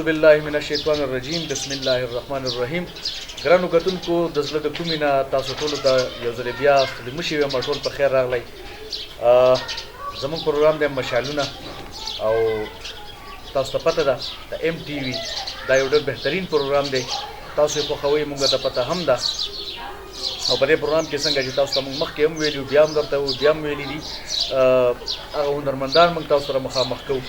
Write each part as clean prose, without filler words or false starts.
بالله من الشیطان الرجیم بسم الله الرحمن الرحیم. ګرانو کتونکو د زړه د کومې نه تاسو ټولو ته یو ځل بیا ستړي مه شئ، ټول په خیر راغلی. زموږ پروګرام دی مشالونه، او تاسو ته پته ده د ایم ټي وي دا یو ډېر بهترین پروګرام دی. تاسو یې خوښوئ، موږ ته پته هم ده. او په دې پروګرام کې څنګه چې تاسو ته موږ مخکې هم ویلي بیا هم درته بیا هم ویلي دي، هغه هنرمندان موږ تاسو سره مخامخ کوو.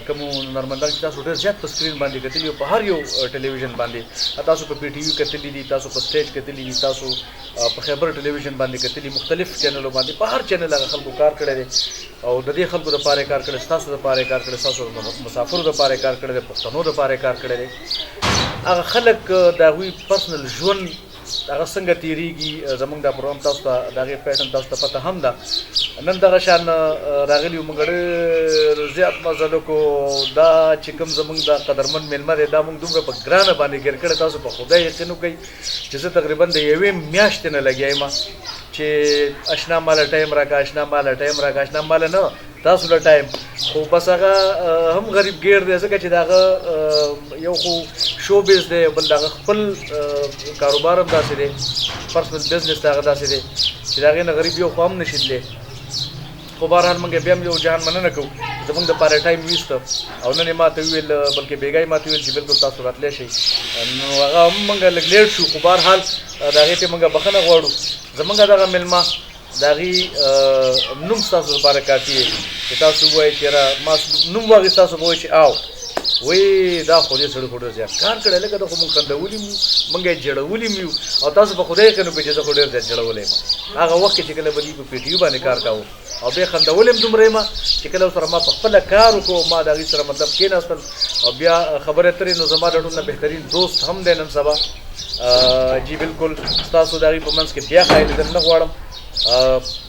کوم هنرمندان چې تاسو ډېر زیات په سکرین باندې کتلي او په هر یو ټلویزیون باندې، تاسو په پی ټي وي کتلي دي، تاسو په سټیج کتلي دي، تاسو په خیبر ټلویزیون باندې کتلي، مختلف چینلو باندې، په هر چینل هغه خلکو کار کړی دی او د دې خلکو دپاره یې کار کړی، ستاسو دپاره یې کار کړی، ستاسو مسافرو دپاره یې کار کړی دی، پښتنو دپاره یې کار کړی دی. هغه خلک د هغوی پرسنل ژوند هغه څنګه تیریږي، زموږ دا پروګرام تاسو ته د هغې پیټرن تاسو ته پته هم ده. نن دغه شان راغلي یو، موږ ډېر زیات مزل وکړو. دا چې کوم زموږ دا قدرمن میلمه دی، دا موږ دومره په ګرانه باندې ګیر کړی، تاسو په خدای یقین وکړئ چې زه تقریبا د یوې میاشتې نه لګیا یم چې اشنا ماله ټایم راکړه، اشنا ماله ټایم راکړه، اشنا ماله نه تاسو له ټایم. خو بس هغه هم غریب ګیر دی، ځکه چې د هغه یو خو شو بیز دی، بل د هغه خپل کاروبار هم داسې دی، پرسنل بزنس د هغه داسې دی چې د هغې نه غریب یو خو هم نشي تللی. خو بهرحال موږ بیا هم یو جهان مننه کوو زموږ دپاره ټایم ویسته، او نن یې ماته وویل، بلکې بېګا یې ماته وویل چې بلکل تاسو راتلی شئ. نو هغه هم موږ لږ لیټ شو، خو بهرحال د هغې ته موږ بښنه غواړو. زموږ دغه میلمه د هغې نوم ستاسو لپاره کافي دی چې تاسو ووایئ چې یاره ما نوم واخیست، تاسو به وایئ چې او وایي دا خو دې سړي خو ډېر زیات کار کړی، لکه دا خو موږ خندولي م یو، موږ یې جړولي م یو، او تاسو په خدای یقین وکړئ چې زه خو ډېر زیات جړولی یم. هغه وخت کې چې کله به دوی په پی ټي یو باندې کار کاوه او بیا خندولی م دومره یم چې کله ورسره ما په خپله کار وکړو، ما د هغې سره مطلب کېناستل او بیا خبرې اترې. نو زما د ټول نه بهترین دوست هم دی نن سبا. جی بالکل ستاسو د هغې په منځ کې بیا ښایي لیدل نه غواړم.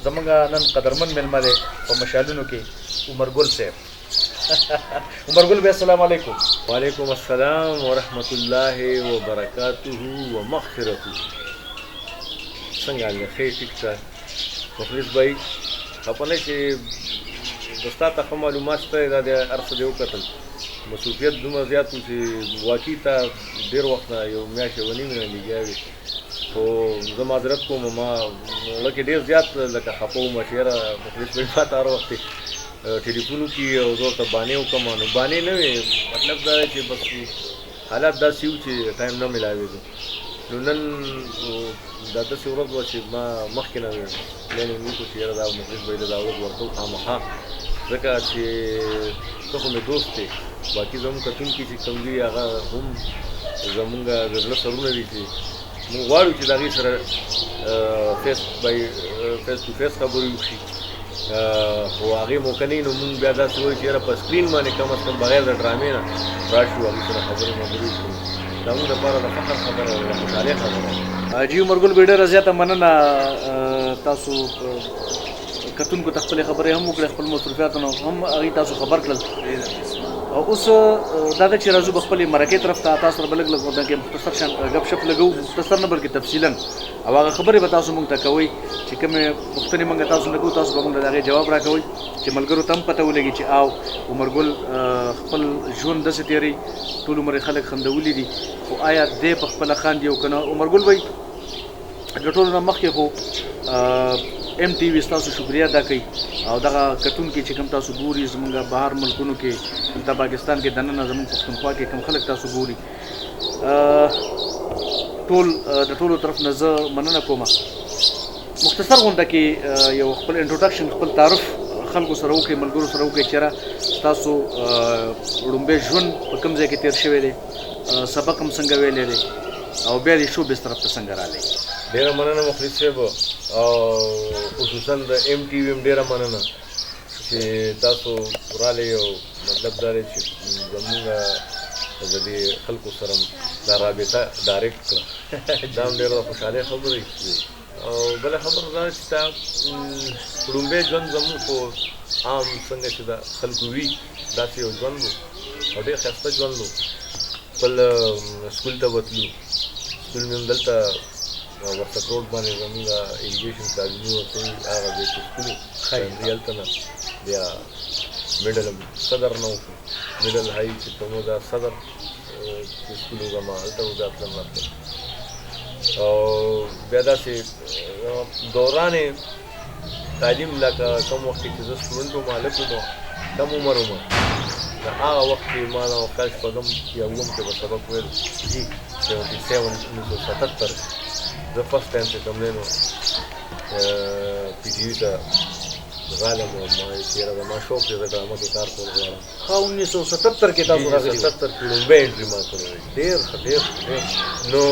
زموږ نن قدرمن میلمه دی په مشالونو کې عمر ګل صاحب. عمر ګل بیا السلام علیکم. وعلیکم السلام ورحمۃ اللہ وبرکاتہ ومغفرته. څنګه حال دی؟ ښه ټیک ټاک. مخلص بھائی خفه نه چې ستا ته ښه معلومات شته، دا د هر څه دې وکتل. مصروفیت دومره زیات و چې واقعي ته ډېر وخت نه یو میاشت یوه نیمه نه لګیا وي. خو زه معذرت کوم، ما زړه کې ډېر زیات لکه خفه وم چې یاره مخلص بھائی ما ته هر وخت ټلیفون وکړي او زه ورته بانې وکړم. نو بانې نه وې، مطلب دا دی چې بس حالات داسې وو چې ټایم نه میلاوېږي. نو نن دا داسې ورځ وه چې ما مخکې نه پلانینګ وکړو چې یاره دا مخلص بھائی له دا ورځ ورکوو خامخا، ځکه چې ته خو مې دوست دی. باقي زموږ کتونکي چې کوم دي هغه هم زموږ د زړه سرونه دي چې موږ غواړو چې د هغې سره فیس ټو فیس خبرې وشي. خو هغې موقع نه وي، نو مونږ بیا داسې وایو چې یاره په سکرین باندې کم از کم بغیر د ډرامې نه راشو، هغې سره خبرې وکړو. دا موږ دپاره د فخر خبره ده، د خوشحالۍ خبره ده. جی عمر ګل بې ډېره زیاته مننه. تاسو کتونکو ته خپلې خبرې هم وکړې، خپل مصروفیاتونه هم هغې تاسو خبر کړل. او اوس دا ده چې راځو به خپلې مرکې طرف ته، تاسو سره به لږ لږ دغې مختصر شان ګپ شپ لګوو، مختصر نه بلکې تفصیلا، او هغه خبرې به تاسو موږ ته کوئ چې کومې پوښتنې موږ تاسو نه کوو، تاسو به موږ له هغې جواب راکوئ چې ملګرو ته هم پته ولګي چې او عمر ګل خپل ژوند داسې تېروي، ټول عمر یې خلک خندولي دي، خو آیا دی په خپله خاندي او که نه؟ عمر ګل بھائی د ټولو نه مخکې خو ایم ټي وي ستاسو شکریه ادا کوي، او دغه کتونکي چې کوم تاسو ګوري زموږ بهر ملکونو کې، دلته پاکستان کې دننه زموږ پښتونخوا کې کوم خلک تاسو ګوري، ټول د ټولو طرف نه زه مننه کوم. مختصر غونډه کې یو خپل انټروډکشن، خپل تعارف خلکو سره وکړئ، ملګرو سره وکړئ چې یاره ستاسو لومبی ژوند په کوم ځای کې تېر شوی دی، سبق هم څنګه ویلی دی، او بیا د شو بیس طرف ته څنګه راغلی. ډېره مننه مخلص صاحب، او خصوصا د ایم ټي وي هم ډېره مننه چې تاسو راغلی. او مطلب دا دی چې زموږ د دې خلکو سره دا رابطه ډایرکټ کړه، دا هم ډېره د خوشحالۍ خبره وي. او بله خبره دا چې دا لومبی ژوند زموږ خو عام څنګه چې د خلکو وي داسې یو ژوند و، او ډېر ښایسته ژوند و. خپل سکول ته بتلو، سکول مې هم دلته ورسک روډ باندې زموږ ایریګیشن کالوني ورته وي، هغه ځای کې سکول و، هلته نه بیا میډل صدر نه وکړو، میډل هائی چې کوم دا صدر چې سکول زما هلته بیا تلم راتلم او بیا داسې دوران تعلیم لکه کوم وخت کې زه سټوډنټ وم هلک وم کم عمر وم د هغه وخت کې ما د کال شپږم یا اووم کې به سبق ویل 1977 زه فسټ ټایم چې کوم دی نو پي ټي وي ته غالم وم ما چې یاره زما شوق دی زه ډرامه کې کار کول غواړم. ښه 1977 کې تاسو راغلي 1977 کې لومبۍ انټري ما کړی ډېر ښه ډېر نو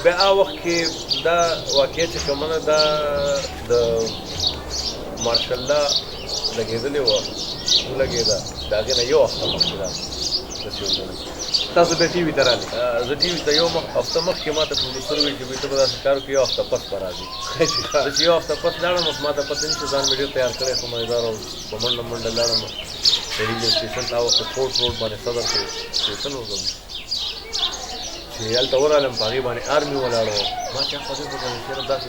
بیا هغه وخت کې دا واقعیت چې کومه ده دا د مارشل الله لګېدلې وه ولګېده د هغې نه یو هفته مخکې دا تاسو بیا ټي وي ته راغلي. زه ټي وي ته یو هفته مخکې ما ته پروډوسر وایي چې ته به داسې کار وکړې یو هفته پس به راځي. زه چې یو هفته پس لاړم اوس ما ته پته نشته ځان مې ډېر تیار کړی خو مزیدار او په منډه منډه لاړم ټلویزیون سټیشن ته هغه وخت فورټ روډ باندې صدر کې سټیشن و چې هلته ورغلم په هغې باندې آرمي ولاړ و ما چې هغه خبرې وکړې چې یاره داسې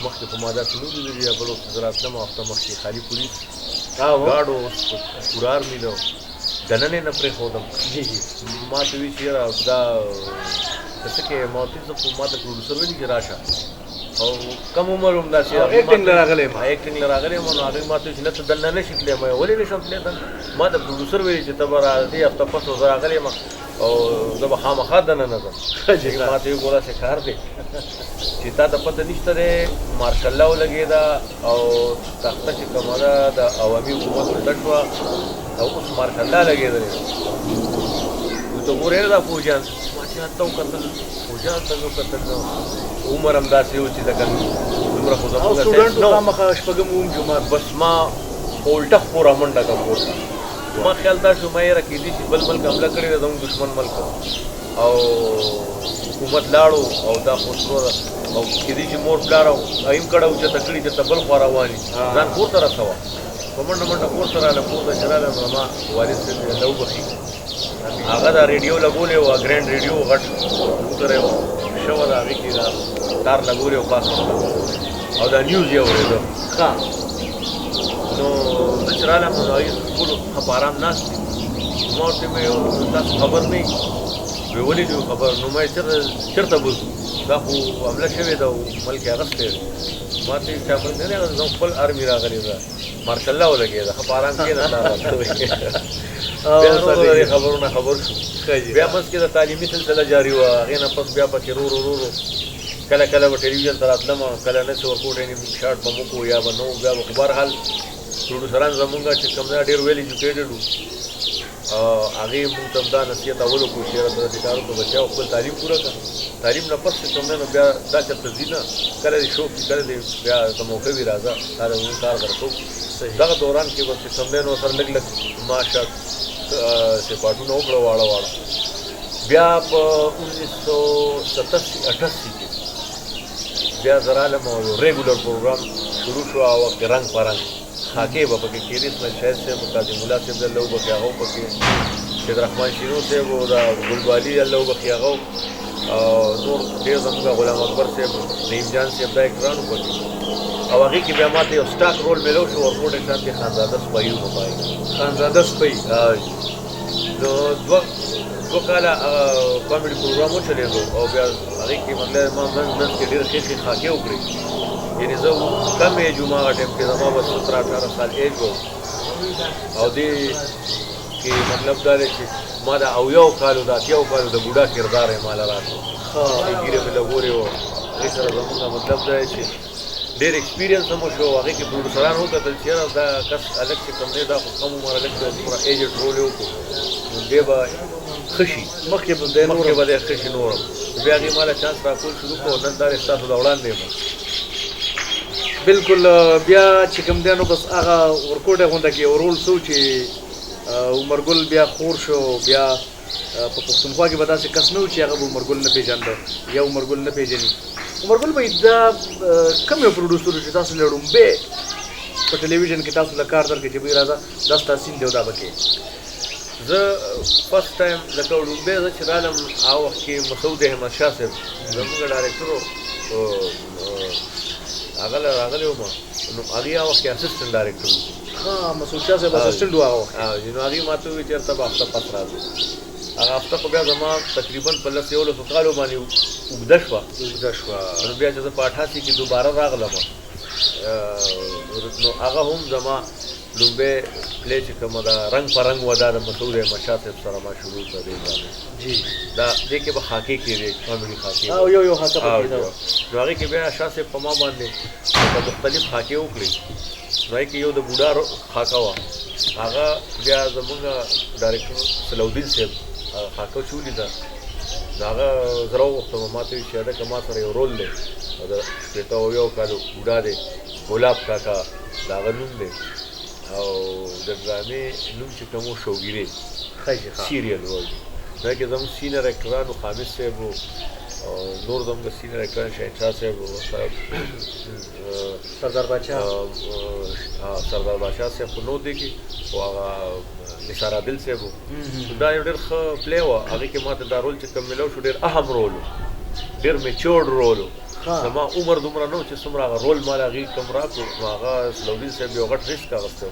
مخکې خو ما داسې نه لیدلي یا بل وخت زه راتلم هفته مخکې خالي پولیس ګارډ و پوره آرمي ده دننه نه پرېښودم ما ته وایي چې یاره دا څه کې ما ورته زه خو ما ته پروډوسر ویلي چې راشه او کم عمر هم داسې ایکټینګ له راغلی یم ایکټینګ له راغلی یم نو هغوی ما ته وایي چې نه ته دلته نه شي تللی ما ولې نه شم تللی ما ته پروډوسر ویلي چې ته به راځې هفته پس زه راغلی یم او زه به خامخا دننه ځم ما ته وایي ګوره څه کار دی چې تا ته پته نشته دی مارشل الله ولګېده او تخته چې کومه ده د عوامي حکومت الټه شوه او اوس مارشل الله لګېدلی نو ته ګورې دا فوجیان ما چې هلته وکتل فوجیان ته مې وکتل نو عمر هم داسې و چې لکه دومره خو زموږ سټوډنټ خامخا شپږم اووم جومات بس ما الټه خپوره منډه کړم کورته ما خیال دا شو ما یاره کېدای شي بل ملک حمله کړې ده زموږ دښمن ملک او حکومت لاړو او دا خو سرو ده او کېدای شي مور پلار او ایم کړه اوچته کړي چې ته بل خوا روان یې ځان کور ته رسوه په منډه منډه کور ته رالم کور ته چې رالم نو ما والد صاحب الله وبخي هغه دا ریډیو لګولی و ګرینډ ریډیو غټ موټر یې شوه د هغې کې دا تار لګولی و پاس او دا نیوز یې اورېده ښه نو زه چې رالم نو هغې ټولو ښه په ارام ناست دي ما ورته ویې تاسو خبر نه وی ولې دې خبر نو ما چېرته بوځو دا خو حمله شوې ده او ملک یې اخیستی دی ما ته یې چا ملک نه دی زه خپل آرمي راغلی ده مارشل الله ولګېده ښه په ارام کښېنه دا راته بیا نورو خبرونه خبر شو بیا منځ کې د تعلیمي سلسله جاري وه هغې نه پس بیا پکې رو رو رو کله کله به ټلویزیون ته راتلم کله نه چې ورکوټ نیم شاټ به مو کو یا به نه بیا به خو بهرحال پروډوسران زمونږ چې کوم دی ډېر ویل ایجوکیټډ وو هغې مونږ ته هم دا نصیحت اول وکړو چې یاره داسې کار وکړو بچیانو خپل تعلیم پوره کړه تعلیم نه پس چې کوم دی نو بیا دا چېرته ځي نه کله دې شوق وي کله دې بیا که موقع وي راځه تا د مونږ کار در کوو دغه دوران کې به چې کوم دی نو سره لږ لږ ماشه سپاټونه وکړه واړه واړه بیا په 1987-88 کې بیا زه رالم او یو ریګولر پروګرام شروع شو هغه وخت رنګ په رنګ خاکې به پکې کېدې اسماعیل شاهد صاحب قاضي ملا صاحب الله وبخي هغه پکې سید رحمان شیرو صاحب او دا ګلبالي الله وبخي هغه نور ډېر زموږ غلام اکبر صاحب نعیم جان صاحب دا اکرانو پکې او هغې کې بیا ما ته یو سټاک رول میلو شو ورکوټ اکران کې خانزاده سپایي وم پای خانزاده سپۍ نو دوه کاله کامیډي پروګرام وچلېدو او بیا هغې کې مطلب ما منځ کې ډېر ښې ښې خاکې وکړې یعنې زه کم ایج وم هغه ټایم کې زما به 17-18 سال ایج و او دې کې مطلب دا دی چې ما د 80 کالو د 80 کالو د بوډا کردار یې ماله راکړو ګیرې مې لګولې وه هغې سره زمونږ مطلب دا دی چې ډېر ایکسپیرینس هم وشو هغې کې پروډوسران وکتل چې یاره دا کس هلک چې کوم دی دا خو کم عمر هلک دی دومره ایجډ رول یې وکړو نو دی به ښه شي مخکې به دی ښه شي نور بیا هغې ما له چانس راکول شروع کړو نن دا دی ستاسو د وړاندې یم بالکل بیا چې کوم دی نو بس هغه ورکوټه غونډه کې یو رول څه و چې عمرګل بیا خور شو بیا په پښتونخوا کې به داسې کس نه و چې هغه به عمرګل نه پېژانده یا عمرګل نه پېژني عمرګل به دا کوم یو پروډوسر چې تاسو له ړومبې په ټلویزیون کې تاسو له کار درکړي چې بوی راځه دا ستا سین دی او دا به کې زه فرست ټایم لکه ړومبې زه چې رالم هغه وخت کې مسعود احمد شاه صاحب زموږ ډایرکټر و هغه له راغلی وم نو هغې هغه وخت کې اسسټنټ ډایرکټر و مسعود شاه صاحب اسسټنټ و هغه وخت نو هغې ما ته وویل چې چېرته به هفته پس راځو هغه هفته خو بیا زما تقریبا په 11 کالو باندې اوږده شوه نو بیا چې زه په 88 کې دوباره راغلم نو هغه هم زما لومبه پلی چې کومه ده رنګ په رنګ وه دا د مسعود احمد شاه صاحب سره ما شروع کړه دې باندې جی دا دې کې به خاکې کېدې کامیډي خاکې او یو خاکه پکې ده نو هغې کې بیا شاه صاحب په ما باندې مختلف خاکې وکړې نو هغې کې یو د بوډا خاکه وه هغه بیا زمونږ ډایرکټر صلاحالدین صاحب خاکه چې ولیده نو هغه زه راوغوښتم ما ته ویل چې هلکه ما سره یو رول دی د 81 کالو بوډا دی ګلاب کاکا د هغه نوم دی او د ډرامې نوم چې کوم و شوګیرې سیریل رول دا کې زموږ سینیر اکټرانو خامس صاحب او نور زموږ سینیر اکټران شهنشاه صاحب سردار باچا صاحب خو نو دی کې او هغه نثار عادل صاحب دا یو ډېر ښه پلی وه هغې کې ما ته دا رول چې کوم میلاو شو ډېر اهم رول و ډېر میچورډ رول و زما عمر دومره نه و چې څومره هغه رول ما له هغې کوم راکړو نو هغه صلاحالدین صاحب یو غټ ریسک اخیستی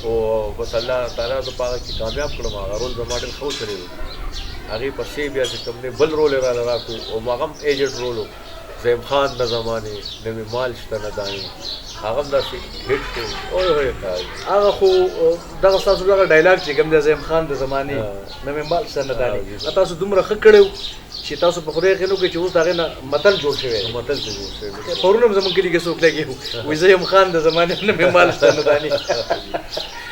او بس الله تعالی زه په هغه کې کامیاب کړم هغه رول زما ډېر ښه وچلېدو هغې پسې بیا چې کوم دی بل رول یې راله راکړو او هغه هم ایجنټ رول و زیم خان د زمانې نوې مال شته نه دانې هغه هم داسې هټ شو هغه خو دغه ستاسو دغه ډایلاګ چې کوم دی زیم خان د زمانې نوې مال شته نه دانې تاسو دومره ښه کړی چې تاسو په خدای یقین وکړئ چې اوس د هغې نه متل جوړ شوی دی پرون هم زموږ کلي کې څوک لګي وایي زیم خان د زمانې نوې مال شته نه دانې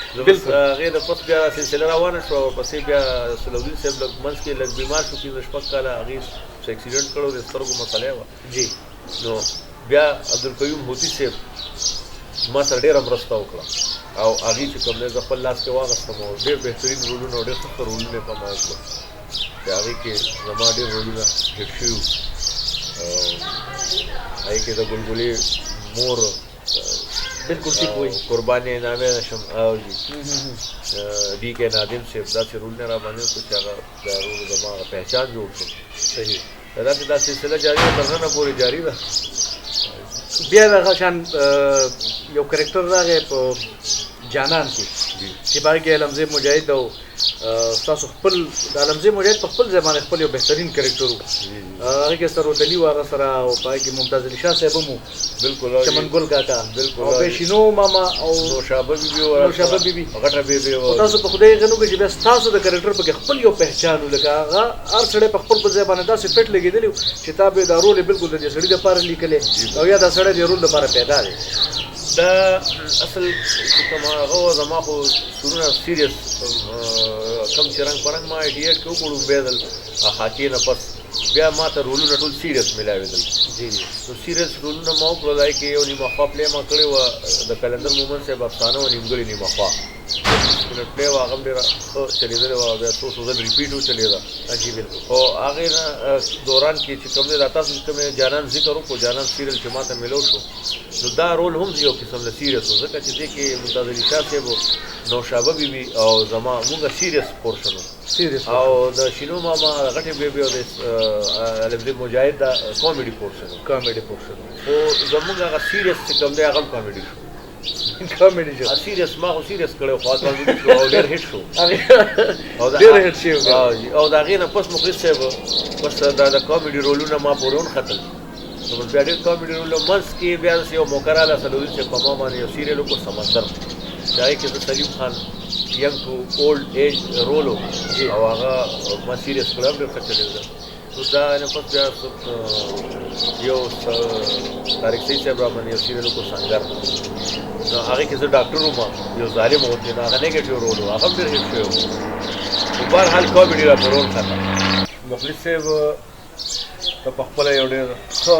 هغې د پس بیا سلسله روانه شوه او پسې بیا صلاحالدین صاحب لږ منځ کې لږ بیمار شو 15 کاله هغې اکسیډنټ کړی و د سترګو مسله وه جی نو بیا عبدالقیوم هوتي صاحب ما سره ډېره مرسته وکړه او هغې چې کوم دی زه خپل لاس کې واخیستم او ډېر بهترین رولونه او ډېر ښه رولونه یې په ما وکړل چې هغې کې زما ډېر رولونه هټ شوي وو هغې کې د ګلګلې مور بالکل ټیک وایي قرباني نامې نشم او ډي کې نادم صاحب داسې رولونه را باندې وکړو چې هغه دا رول زما پہچان جوړ شو صحیح داسې دا سلسله جاري ده تر ننه پورې جاري ده بیا دغه شان یو کرکټر راغی په جانان کې چې په هغې کې علمزی مجاهد او ستاسو خپل د علمزی مجاهد په خپل ځای باندې خپل یو بهترین کرکټر و هغې کې سرودلي و هغه سره او په هغې کې ممتاز علي شاه صاحب هم و بالکل چمن ګل کاکا بالکل او بېشینو ماما او نوشابه بیبي نوشابه بیبي غټه بیبي او تاسو په خدای یقین وکړئ چې بیا ستاسو د کرکټر پکې خپل یو پهچان و لکه هغه هر سړی په خپل ځای باندې داسې فټ لګېدلی و چې تا به دا رول یې بالکل د دې سړي دپاره لیکلی او یا دا سړی د رول دپاره پیدا دی دا اصل چې کوم هغه زما خو سرونه سیریس کم چې رنګ په رنګ ما ایډیټ کې وکړو بیا دل خاکې نه پس بیا ما ته رولونه ټول سیریس میلاوېدل جی نو سیریس رولونه ما وکړل هغې کې یو نیمه خوا پلی ما کړې وه د کلندر مومن صاحب افسانه و نیمګړې نیمه خوا منټ پلی وه هغه هم ډېره ښه چلېدلې وه بیا څو ځل ریپیټ وچلېده عجیب او هغې نه دوران کې چې کوم دی دا تاسو چې کوم جانان ذکر وکړو جانان سیریل چې ما ته میلو شو نو دا رول هم یو قسم د سیریس و ځکه چې دې کې ممتاز علي شاه صاحب نوشابه بیبي او زما مونږ سیریس پورشن و او د شینو ماما غټې بیبي او د علمزی مجاهد دا کامیډي پورشن خو زموږ هغه سیریس چې کوم دی هغه هم کامیډي شو کامیډي شو سیریس ما خو سیریس کړی خو کامیډي شو او ډېر هټ شو ډېر هټ شوی او د هغې نه پس مخلص صاحب بس دا د کامیډي رولونه ما پورې ونښتل نو بس بیا ډېر کامیډي رولونه منځ کې بیا داسې یو موقع راغله صلاحالدین صاحب په ما باندې یو سیریل وکړو سمندر چې هغې کې د سلیم خان ینګ ټو اولډ ایج رول و او هغه ما سیریس کړی هم ډېر ښه چلېده نو دا نه پس بیا یو طارق سعید صاحب را باندې یو سیریل وکړو سنګر نو هغې کې زه ډاکټر وم یو ظالم و چې نو هغه نیګیټیو رول و هغه هم ډېر هټ شوی و خو بهرحال کامیډي راته رول ښه مخلص صاحب ته په خپله یو ډېر ښه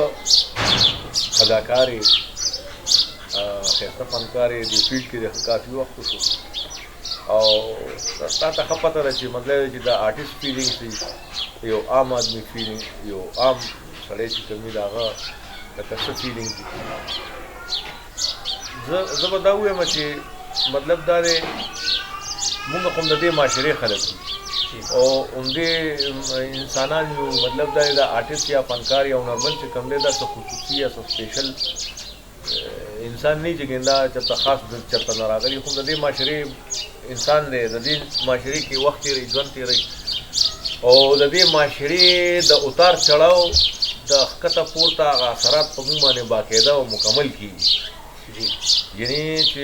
اداکار یې ښایسته فنکار یې دې فیلډ کې د کافي وخت وشو او تا ته ښه پته ده چې مطلب دی چې دا آرټسټ فیلینګ دي یو عام آدمی فیلینګ یو عام سړی چې کوم وي د هغه لکه څه فیلینګ دي زه به دا ووایم چې مطلب دا دی مونږ خو هم د دې معاشرې خلک دي او عمدې انسانان یو مطلب دا دی دا آرټسټ یا فنکار یا هنرمند چې کوم دی دا څه خصوصي یا څه سپیشل انسان نه چې ګندا چېرته خاص چېرته نه راغلی خو د دې معاشرې انسان دی د دې معاشرې کې وخت تېروي ژوند تېروي او د دې معاشرې د اتار چړاو د ښکته پورته هغه اثرات په موږ باندې باقاعده او مکمل کېږي. یعنې چې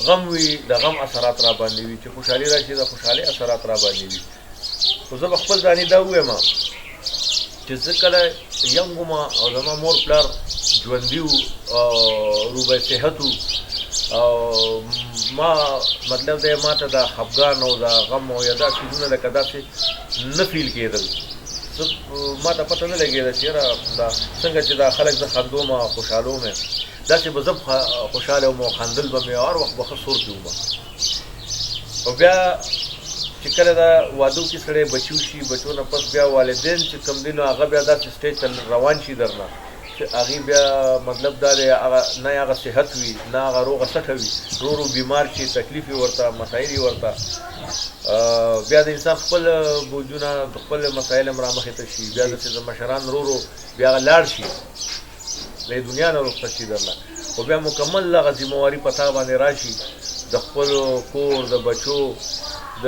غم وي د غم اثرات را باندې وي، چې خوشحالي را شي د خوشحالۍ اثرات را باندې وي. خو زه به خپل ځانې دا ووایم چې زه کله ینګ وم او زما مور پلار ژوندي وو او روبه صحت وو او ما مطلب دی ما ته د خفګان او د غم او یا دا څیزونه لکه داسې نه فیل کېدل. ما ته پته نه لګېده چې یاره دا څنګه چې دا خلک زه خندوم او خوشحالوم داسې به زه خوشحاله وم او خندل به مې هر وخت به ښه سور کې وم. او بیا چې کله دا وادو کې سړی بچي وشي، بچو نه پس بیا والدین چې کوم دي نو هغه بیا داسې سټیج ته روان شي درنه چې هغې بیا مطلب دا دی نه هغه صحت وي نه هغه روغه سټه وي، رو بیمار شي، تکلیف یې ورته، مسایل یې ورته، بیا د انسان خپل بوجونه د خپل مسایل هم رامخې ته شي، بیا داسې د مشران رو بیا هغه لاړ شي د دنیا نه رخصت شي درنه، خو بیا مکمل هغه ذمهواري په تا باندې راشي د خپلو کور د بچو د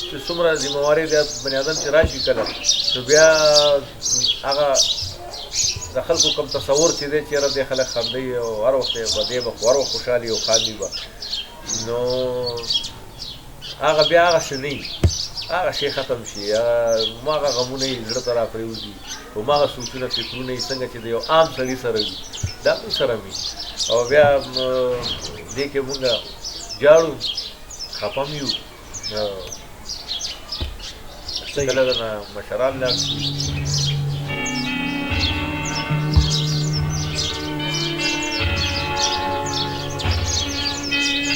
چې څومره ذمهواري د بني ادم چې راشي کله نو بیا هغه د خلکو کوم تصور چې دی چې یاره دې خلک خندوي او هر وخت به دې به هر وخت خوشحالي او خاندي به نو هغه بیا هغسې نه وي، هغه شی ختم شي، هماغه غمونه یې زړه ته را پرېوځي، هماغه سوچونه فکرونه یې څنګه چې د یو عام سړي سره وي دا موږ سره وي. او بیا دې کې مونږ جاړو خفه م یو کله د مشران لاړ شي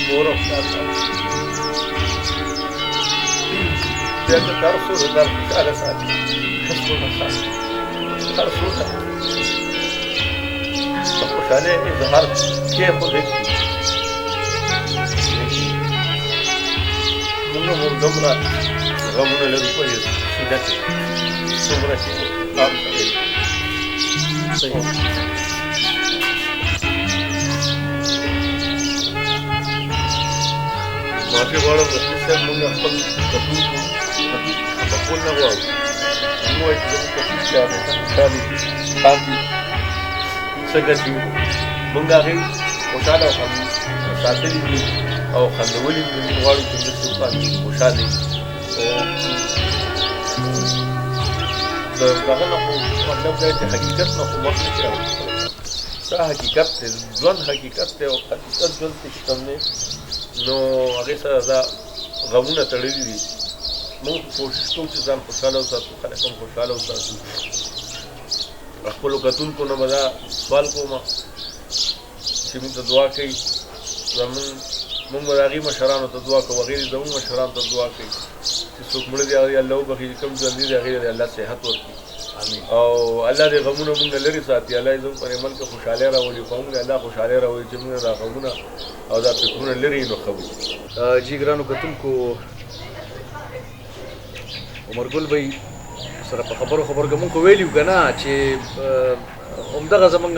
مور او پلار بیا که هر څو د در خوشحاله ساتي هر څو ته د خوشحالۍ اظهار کېښودی موږ هم دومره غمونه لرو په دې سینه کې څومره چې عام سړی معافي غواړم رسول صاحب موږ خپل کتونکو خفه نه غواړو موږ وایو چې زموږ کتونکي همیشه خوشحالې دي خاندي څنګه چې موږ هغې خوشحاله او ساتلي دي او خندولي دي موږ غواړو چې داسې وخاندي خوشحاله وي د هغه نه خو مطلب دی چې حقیقت نه خو مخ نشي راوستلی دا حقیقت دی ژوند حقیقت دی او حقیقت ژوند کې چې کوم دی نو هغې سره دا غمونه تړلي دي موږ کوشش کوو چې ځان خوشحاله وساتو خلک هم خوشحاله وساتو خپلو کتونکو نه به دا سوال کوم چې موږ ته دعا کوي موږ به د هغې مشرانو ته دعا کوو هغې زموږ مشرانو ته دعا کوي چې څوک مړه دي هغې الله وبخي کوم ژوندي دي هغې ته الله صحت ورکړي او الله دې غمونه موږ نه لرې ساتي الله یې زموږ په دې ملک خوشحالۍ راولي خو موږ الله خوشحالۍ راولي چې موږ دا غمونه او دا فکرونه لرې نو ښه وي. جی ګرانو کتونکو عمرګل بھائی سره په خبرو کې مونږ ویلي وو که نه چې همدغه زمونږ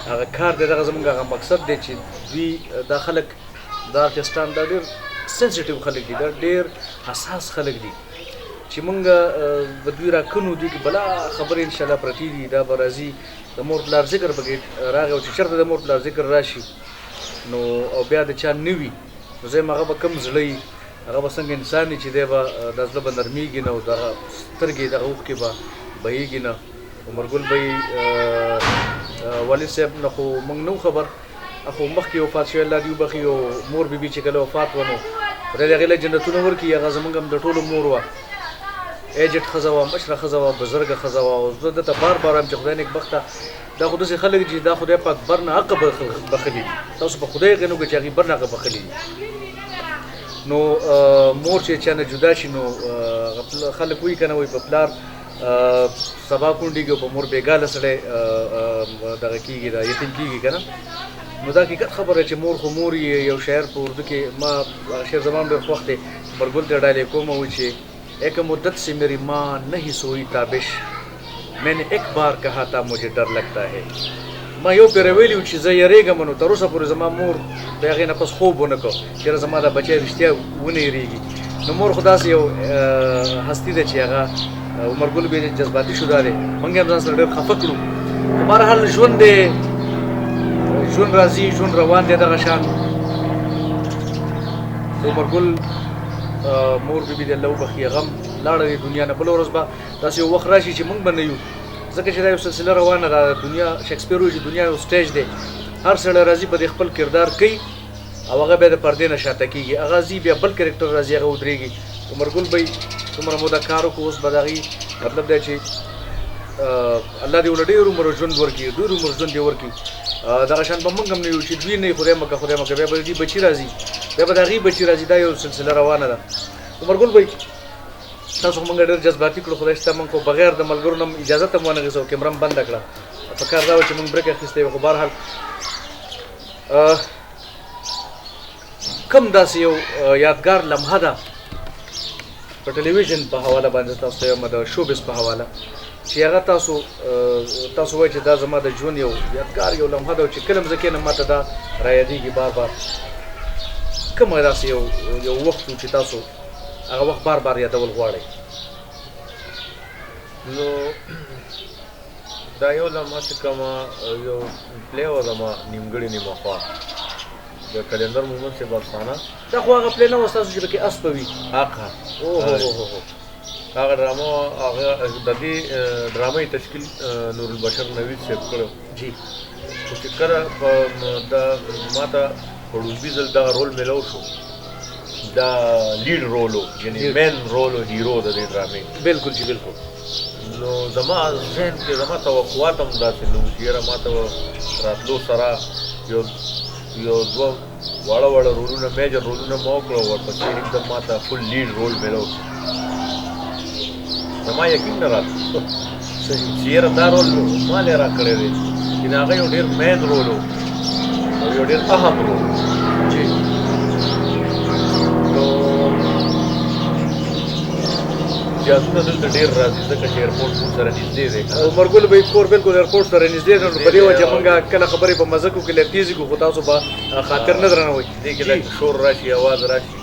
هغه کار دی دغه زمونږ هغه مقصد دی چې دوی دا خلک دا ارټسټان دا ډېر سنسیټیو خلک دي دا ډېر حساس خلک دي چې مونږ د دوی راکنو دوی کې بلا خبرې انشاءالله پرتې دي دا به راځي د مور پلار ذکر پکې راغی او چې چېرته د مور پلار ذکر راشي نو او بیا د چا نه وي نو زه یم هغه به کم زړه وي هغه به څنګه انسان وي چې دی به دا زړه به نرمېږي نه او دغه سترګې دغه اوښکې به بهېږي نه. عمرګل بھائی والد صاحب نه خو موږ نه خبر خو مخکې وفات شوی الله دې وبخي او مور بي بي چې کله وفات ونه خدای دې هغې له جنتونه ورکړي هغه زموږ هم د ټولو مور وه ایجټ ښځه وه مشره ښځه وه بزرګه ښځه وه او زه دته بار بار وایم چې خدای نیکبخته دا خو داسې خلک دي دا خدای پاک بر نه حقه بخلي دي تاسو په خدای یقین وکړئ چې هغې بر نه حقه بخلي دي نو مور چې چا نه جدا شي نو خلک وایي که نه وایي په پلار سبا کونډېږي او په مور بېګاله سړی دغه کېږي دا یتیم کېږي که نه نو دا حقیقت خبره چې مور خو مور یو شاعر په اردو کې ما شعر زمان ډېر خوښ دی عمرګل ته ډالې کوم وایي چې ایک مدت سے میری ماں نہیں سوئی تابش میں نے ایک بار کہا تھا مجھے ډر لگتا ہے ما یو پېره ویلي وو چې زه یېرېږم نو تر اوسه پورې زما مور د هغې نه پس خوب ونه کړ چېرې زما دا بچی رښتیا ونه یېرېږي نو مور خو داسې یو هستي ده چې هغه عمرګل بیا جذباتي شو دا دی موږ هم ځان سره ډېر خفه کړو په هر حال ژوند دی ژوند راځي ژوند روان دی دغه شان د عمرګل مور بیبي دې الله وبخي غم لاړه د دنیا نه بله ورځ به داسې یو وخت راشي چې موږ به نه یو ځکه چې دا یو سلسله روانه ده دنیا شکسپیر وایي چې دنیا یو سټیج دی هر سړی راځي په دې خپل کردار کوي او هغه بیا د پردې نه شاته کېږي هغه ځي بیا بل کرکټر راځي هغه ودرېږي عمرګل به څومره موده کار وکړو اوس به د هغې مطلب دی چې الله دې ورله ډېر عمر ژوند ورکړي ډېر عمر ژوند دې ورکړي دغه شان به موږ هم نه یو چې دوی نه یې خدای مکه بیا به د دې بچي راځي بیا به د هغې بچي راځي دا یو سلسله روانه ده عمرګل بھائی تاسو موږ ډېر جذباتي کړو خدای شته موږ خو بغیر د ملګرو نه اجازه هم ونه اخیسته او کیمره هم بنده کړه پکار دا و چې موږ بریک اخیستی وو خو بهرحال کم داسې یو یادګار لمحه ده په ټلویزیون په حواله باندې تاسو ته یم د شوبز په حواله چې هغه تاسو وایئ چې دا زما د ژوند یو یادګار یو لمحه ده چې کله هم زه کښېنم ماته دا رایادېږي بار بار کومه داسې یو وخت و چې تاسو هغه وخت بار بار یادول غواړئ نو دا یو لمحه چې کومه یو پلی وه زما نیمګړې نیمه خوا د کلندر محمد صاحب افسانه دا خو هغه پلی نه وه ستاسو چې پکې اس به وي حقه هغه ډرامه هغه د دې ډرامې تشکیل نورالبشر نوید صاحب کړی جی خو چې کله ما ته په ډولبي ځل دغه رول میلاو شو دا لیډ رول و یعنې مین رول و هیرو د دې ډرامې بالکل جی بالکل نو زما ذهن کې زما توقعات هم داسې نه وو چې یاره ما ته راتلو سره یو دوه واړه رولونه میجر رولونه ما وکړه ورپسې एकदम ما ته فل لیډ رول میلاو شو زما یقین نه راته چې یاره دا رول ما نه راکړی دی چې هغه یو ډېر مین رول و او یو ډېر اهم رول جی نو جازونه دلته ډېر راځي ځکه چې ایرپورټ موږ سره نږدې دی عمرګل بھائی کور بالکل ایرپورټ سره نږدې ده نو په دې وجه موږ کله خبرې په مزه کوو کله تیزې کوو خو تاسو به خاطر نه درنه وایي دې کې لږ شور راشي اواز راشي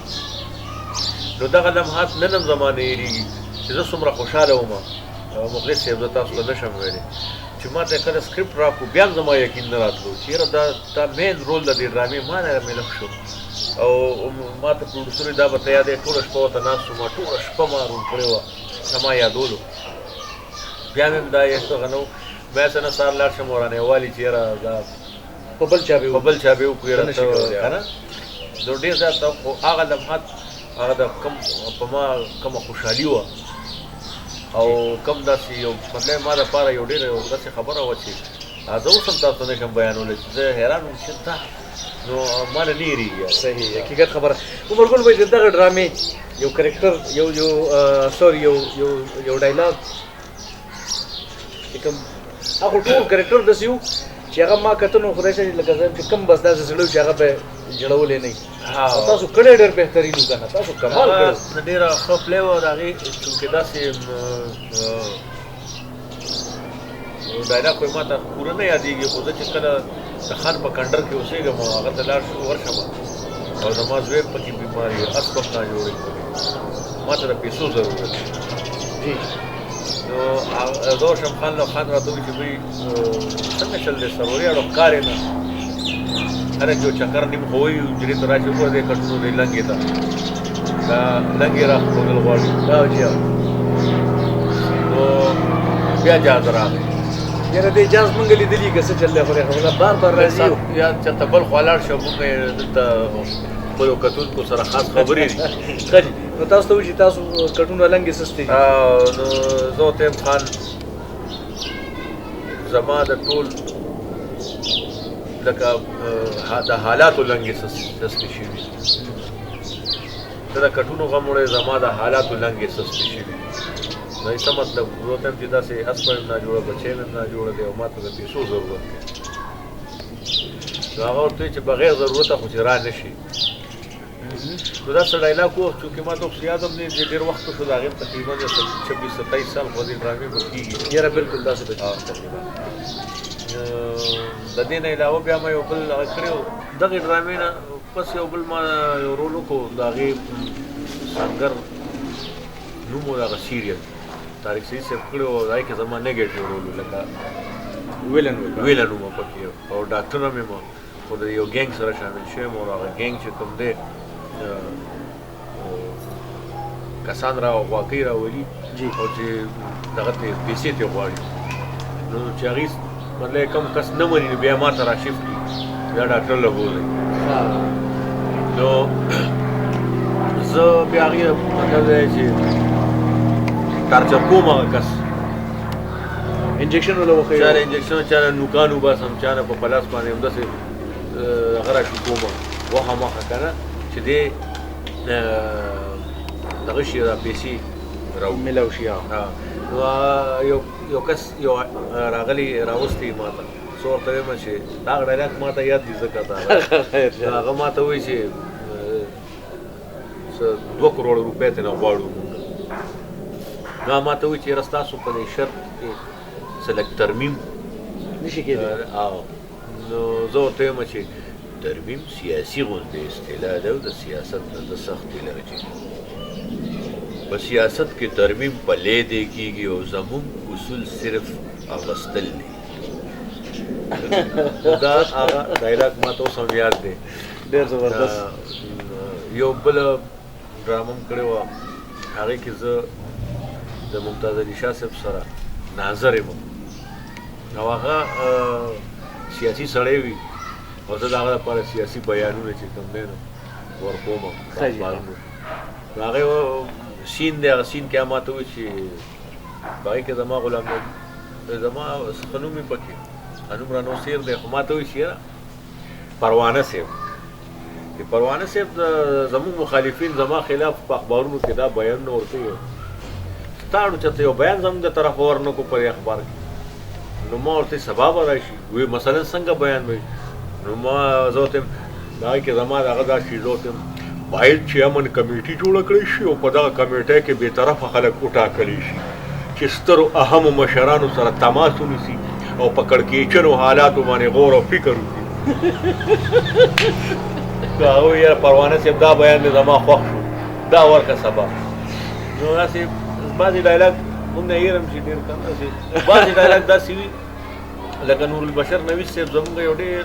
نو دغه لمحات نن هم زما نه هېرېږي چې زه څومره خوشحاله وم مخلص صاحب زه تاسو ته نه شم ویلی چې ما ته کله سکرپټ راکړو بیا هم زما یقین نه راتلو چې یاره دا مین رول د دې ډرامې ما نه میلف شو او ما ته پروډوسر دا به ته یادې ټوله شپه ورته ناست وم ټوله شپه ما روم کړې وه زما یادولو بیا مې هم دا هغه نه و بیا څه نه سهار لاړ شم ورانېوالي چې یاره دا په بل چا به وکړو یاره ته که نه نو ډېر زیات خو هغه لمحات هغه د په ما کومه خوشحالي وه او کم داسې یو مطلب ما دپاره یو ډېره یو داسې خبره وه چې زه اوس هم تاسو ته نه شم بیانولی چې زه حیران وم چې دا نو ما نه هېرېږي صحیح حقیقت خبره عمرګل بھائی د دغه ډرامې یو کرکټر یو ډایلاګ چې کوم هغه ټول کرکټر داسې یو چې هغه ما کته نو خدای شي لکه زه چې کم بس داسې زړه چې هغه به جوړولې نه تاسو کړی ډېر بهترین و کنه تاسو کمال کړی ډېره ښه پلی وه د هغې چونکې داسې ډایلاګ خو یې ما ته پوره نه یادېږي خو زه چې کله د خان په کنډر کې اوسېږم او هغه ته لاړ ورشم او زما زوی پکې بیمار وي اس هم ناجوړې ما ته د پیسو ضرورت جی نو زه ورشم خان له خان راته وایي چې بهی څنګه چل دی سروري اړو ښکار یې نه هلک یو چکر نیم خو وایي نجلۍ ته راشي وګوره دې کټونو دی لنګې ته دا لنګې راښکلل غواړي جی نو بیا جاز راغی یاره دې جاز موږ لیدلي که څه چل دی خو هغه بار بار راځي یا چېرته بل خوا لاړ شو موږ یې دلته خپلو کتونکو سره خاص خبرې دي ښه جي نو تاسو ته وایي چې تاسو کټونه لنګې سستې نو زه ورته یم خان زما د ټول لکه د حالاتو لنګې سستې شوي ته د کټونو غم وړی زما د حالاتو لنګې سستې شوي نو څه مطلب زه ورته یم چې داسې اس به یم ناجوړه بچی مې هم ناجوړه دی او ما ته د پیسو ضرورت دی نو هغه ورته وایي چې بغیر ضرورته خو چې را نه شي نو دا څه ډایلاګ و چونکې ما ته اوس یاد هم نه دی ډېر وخت شو د هغې تقریبا 26-27 سال خو دې ډرامې به کېږي یاره بالکل داسې به تقریبا د دې نه علاوه بیا ما یو بل هغه کړی و دغې ډرامې نه پس یو بل ما یو رول وکړو د هغې سنگر نوم و دغه سیریل طارق سعید صاحب کړی و هغې کې زما نیګیټیو رول و لکه ویلن ویلن وم پکې او ډاکټر هم یم خو د یو ګینګ سره شامل شوی یم او هغه ګینګ چې کوم دی کسان واقعي راولي او چې دغه ته پیسې ترې غواړي نو چې هغې مطلب کوم کس نه مني نو بیا ما ته راشفټ کړي بیا ډاکټر له بولئ نو زه بیا هغې مطلب دی چې ټارچر کوم هغه کس انجکشن ولا وخی چا انجکشن چا نوکان وباسم چا په پلاس باندې همداسې هغه راشي کومه وخه مخه که نه چې دی دغه شي را پیسې ملاو شي نو یو کس یو راغلی راوستی ما ته زه ورته وایم چې دا هغه ډایلاګ ما ته یاد دي ځکه هغه ما ته وایي چې 2 کروڑ روپۍ ترېنه غواړو مونږ نو ما ته وایي چې یاره ستاسو په دې شرط کې څه لږ ترمیم نشي کېدی نو زه ورته وایم چې ترمیم سیاسي غوندې اصطلاح ده او د سیاست نه د سختې لهجې په سیاست کې ترمیم په لیدې کېږي او زموږ اصول صرف اغوستل دي دا هغه ډایلاګ ما ته اوس هم یاد دی ډېر زبردست یو بله ډرامه هم کړې وه هغې کې زه د ممتاز علي شاه صاحب سره ناظر یم او هغه سیاسي سړی وي او زه د هغه لپاره سیاسي بیانونه چې کوم دی نو ورکوم نو هغې سین دی هغه سین کې ما ته وایي چې په هغې کې زما غلام زما ښه نوم یې پکې ښه نوم رانو سیر دی خو ما ته وایي چې یاره پروانه صاحب چې پروانه صاحب زموږ مخالفین زما خلاف په اخبارونو کې دا بیانونه ورکوي تاړو چې ته یو بیان زموږ د طرفه ورنکو په دې اخبار کې نو ما ورته سبا به راشي وایي مثلا څنګه بیان به نو ما زه ورته یم هغې کې زما د هغه دا شي زه ورته یم باید چې امن کمیټي جوړه کړی شي او په دغه کمیټۍ کې بېطرفه خلک وټاکلی شي چې سترو اهمو مشرانو سره تماس ونیسي او په کړکېچنو حالاتو باندې غور او فکر وکړي هغه وایي یاره پروانه صاحب دا بیان مې زما خوښ شو دا ورکه سبا نو داسې بعضې ډایلاګ موږ نه هېر هم شي ډېر کم داسې بعضې ډایلاګ داسې وي لکه نورالبشر نوید صاحب زموږ یو ډېر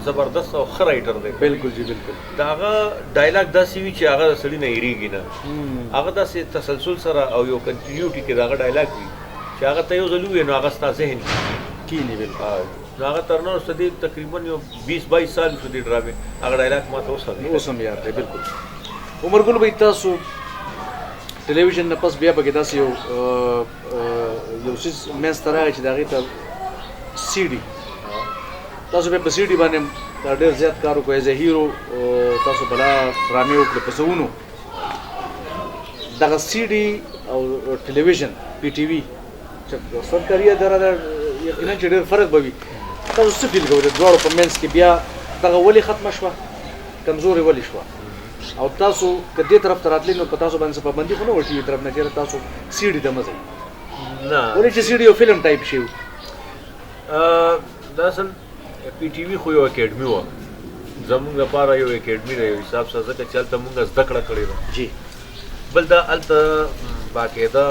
زبردست او ښه رایټر دی بالکل جی بالکل د هغه ډایلاګ داسې وي چې هغه د سړي نه هېرېږي نه هغه داسې تسلسل سره او یو کنټینیوټي کې د هغه ډایلاګ وي چې هغه ته یو ځل ووایې نو هغه ستا ذهن کینی بالکل نو هغه تر نن وروسته دې تقریبا یو 20-22 سال شو دې ډرامې هغه ډایلاګ ما ته اوس هم یاد دی بالکل عمرګل بھائی تاسو ټلویزیون نه پس بیا پکې داسې یو څیز منځته راغی چې د هغې ته سی ډي تاسو بیا په سی ډي باندې دا ډېر زیات کار وکړو ایز ا هیرو تاسو بلا ډرامې وکړې په سوونو دغه سی ډي او ټلویزیون پی ټي وي چې سرکاري اداره ده یقینا چې ډېر فرق به وي تاسو څه فیل کوئ د دواړو په منځ کې بیا دغه ولې ختمه شوه کمزورې ولې شوه او تاسو که دې طرف ته راتلئ نو په تاسو باندې څه پابندي خو نه وه ټي وي طرف نه چېرې تاسو سی ډي ته مه ځئ نه ولې چې سی ډي یو فلم ټایپ شی و دا اصل پی ټي وي خو یو اکیډمي وه زموږ لپاره یو اکیډمي ده یو حساب سره ځکه چې هلته مونږ زده کړه کړې ده جی بل دا هلته باقاعده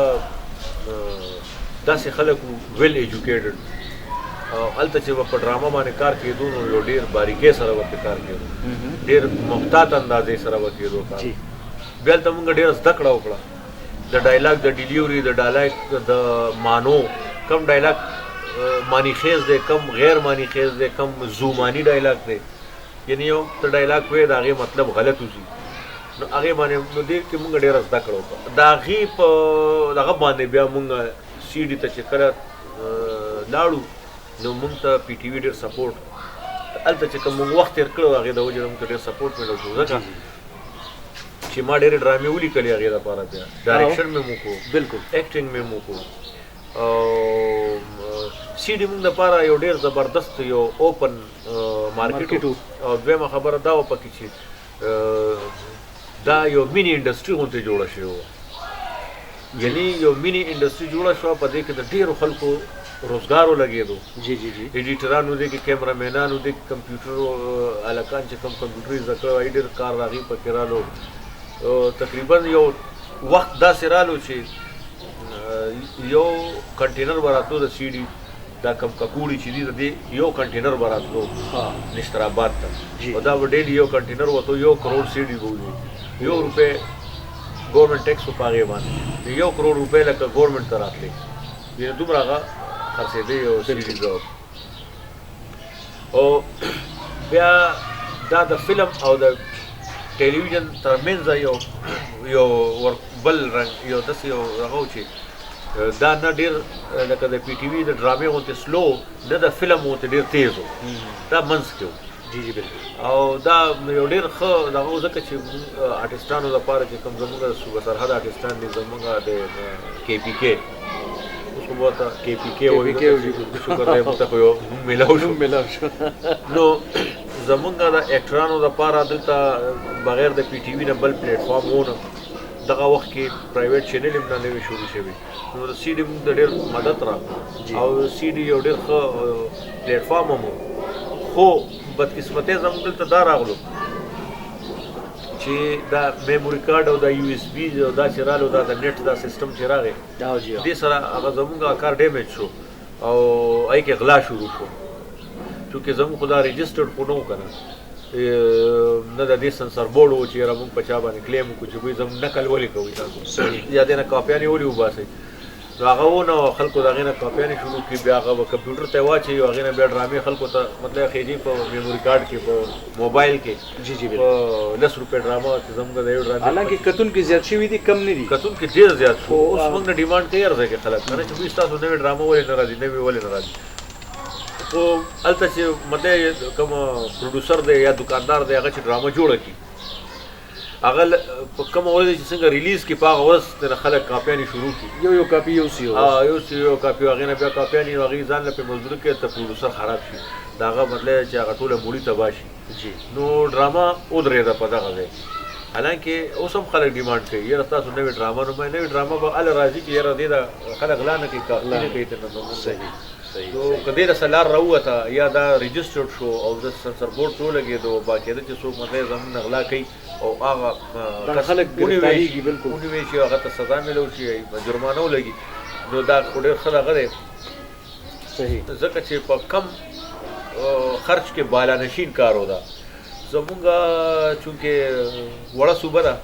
داسې خلک ویل ایجوکیټډ هلته چې به په ډرامه باندې کار کېدو نو یو ډېر باریکۍ سره به پرې کار کېدو ډېر محتاط اندازې سره به کېدو کار بیا هلته مونږ ډېره زده کړه وکړه د ډایلاګ د ډیلیوري د ډایلاګ د مانو کم ډایلاګ معنی خیز دی کم غیر معنی خیز دی کم زو معنی ډایلاګ دی یعنی یو ته ډایلاګ وایې د هغې مطلب غلط وځي نو هغې باندې نو دې کې مونږ ډېره زده کړه وکړه د هغې په دغه باندې بیا مونږ سی ډي ته چې کله لاړو نو مونږ ته پی ټي وي ډېر سپورټ هلته چې کوم مونږ وخت تېر کړی و هغې د وجې نه مونږ ته ډېر سپورټ میلو شو ځکه چې ما ډېرې ډرامې ولیکلې هغې دپاره بیا ډایرکشن مې م وکړو بالکل ایکټینګ مې م وکړو او سی ډي مونږ دپاره یو ډېر زبردست یو اوپن مارکیټ او دویمه خبره دا وه پکې چې دا یو مینی انډسټري غوندې جوړه شوې وه یعنی یو مینی انډسټري جوړه شوه په دې کې د ډېرو خلکو روزګار ولګېدو جی جی جی ایډیټرانو دې کې کیمرامینانو دې کې کمپیوټر هلکان چې کوم کمپیوټر یې زده کړی وایي ډېر کار هغې پکې رالو تقریبا یو وخت داسې رالو چې یو کنټینر به راتلو د سی ډي دا کم ککوړي چې دي د دې یو کنټینر به راتلو نشتر آباد ته او دا به ډیلي یو کنټینر وته 1 کروڑ سی ډي به وي 1 روپۍ ګورنمنټ ټیکس په هغې باندې 1 کروڑ روپۍ لکه ګورنمنټ ته راتلې یعنې دومره هغه خرڅېدی یو سی ډي او بیا دا د فلم او د ټلویزیون ترمنځ یو بل رنګ یو داسې یو هغه و چې دا نه ډېر لکه د پی ټي وي د ډرامې غوندې سلو نه د فلم غوندې ډېر تیز و دا منځ کې و جی جی بالکل او دا یو ډېر ښه دغه و ځکه چې آرټسټانو لپاره چې کوم زموږ صوبه سرحد آرټسټان دي زموږ د کې پي کې اوس خو ورته کې پي کې وایي شکر دی موږ ته خو یو نوم میلاو شو نو زمونږ د اکټرانو لپاره دلته بغیر د پی ټي وي نه بل پلیټ فارم ونه دغه وخت کې پرایویټ چینل هم نه نوي شروع شوي نو د سی ډي موږ ته ډېر مدد راکړو او سی ډي یو ډېر ښه پلیټ فارم هم و خو بدقسمتۍ زموږ دلته دا راغلو چې دا میموري کارډ او دا یو اس بي دا چې رالو دا د نیټ دا سیسټم چې راغی دې سره هغه زموږ کار ډیمیج شو او هغې کې غلا شروع شو چونکې زموږ خو دا رجسټرډ خو نه و که نه نه د دې سنسر بورډ و چې یاره موږ په چا باندې کلیم وکړو چې وایي زموږ نقل ولې کوئ تاسو یا دې نه کاپیانې ولې وباسئ نو هغه و نه خلکو د هغې نه کاپیانې شروع کړي بیا هغه به کمپیوټر ته یې واچوي او هغې نه بیا ډرامې خلکو ته مطلب خېجي په میموري کارډ کې په موبایل کې جی جی په 10 روپۍ ډرامه چې زموږ د یو ډرامې حالانکې کتونکي زیات شوي دي کم نه دي کتونکي ډېر زیات شو اوس موږ نه ډیمانډ کوي هر ځای کې خلک که نه چې دوی ستاسو نوې ډرامه ولې نه راځي نوې ولې نه راځي خو هلته چې مطلب کوم پروډوسر دی یا دکاندار دی هغه چې ډرامه جوړه کړي هغه په کومه ورځ چې څنګه ریلیز کړي په هغه ورځ ترې خلک کاپیانې شروع کړي یو کاپي یو سی یو کاپي هغې نه بیا کاپیانې هغې ځان له پرې مزدوري کوي ته پروډوسر خراب شي د هغه مطلب چې هغه ټوله موړي تباه شي نو ډرامه ودرېده په دغه ځای حالانکې اوس هم خلک ډیمانډ کوي یاره تاسو نوې ډرامه نو نوې ډرامه به هله راځي چې یاره دې د خلک غلا نه کوي کافي نه کوي ترنه صحیح نو که دې رسه لار راووته یا دا رجسټرډ شو او د سنسر بورډ ته ولګېدو باقاعده چې څوک مطلب زموږ نه غلا کوي او هغه خلک ګرفتاریږي بالکل ونیوی شي هغه ته سزا میلو شي جرمانه ولګي نو دا خو ډېر ښه دغه دی صحیح ځکه چې په کم خرچ کې بالانشین کار و دا زمونږ چونکې وړه صوبه ده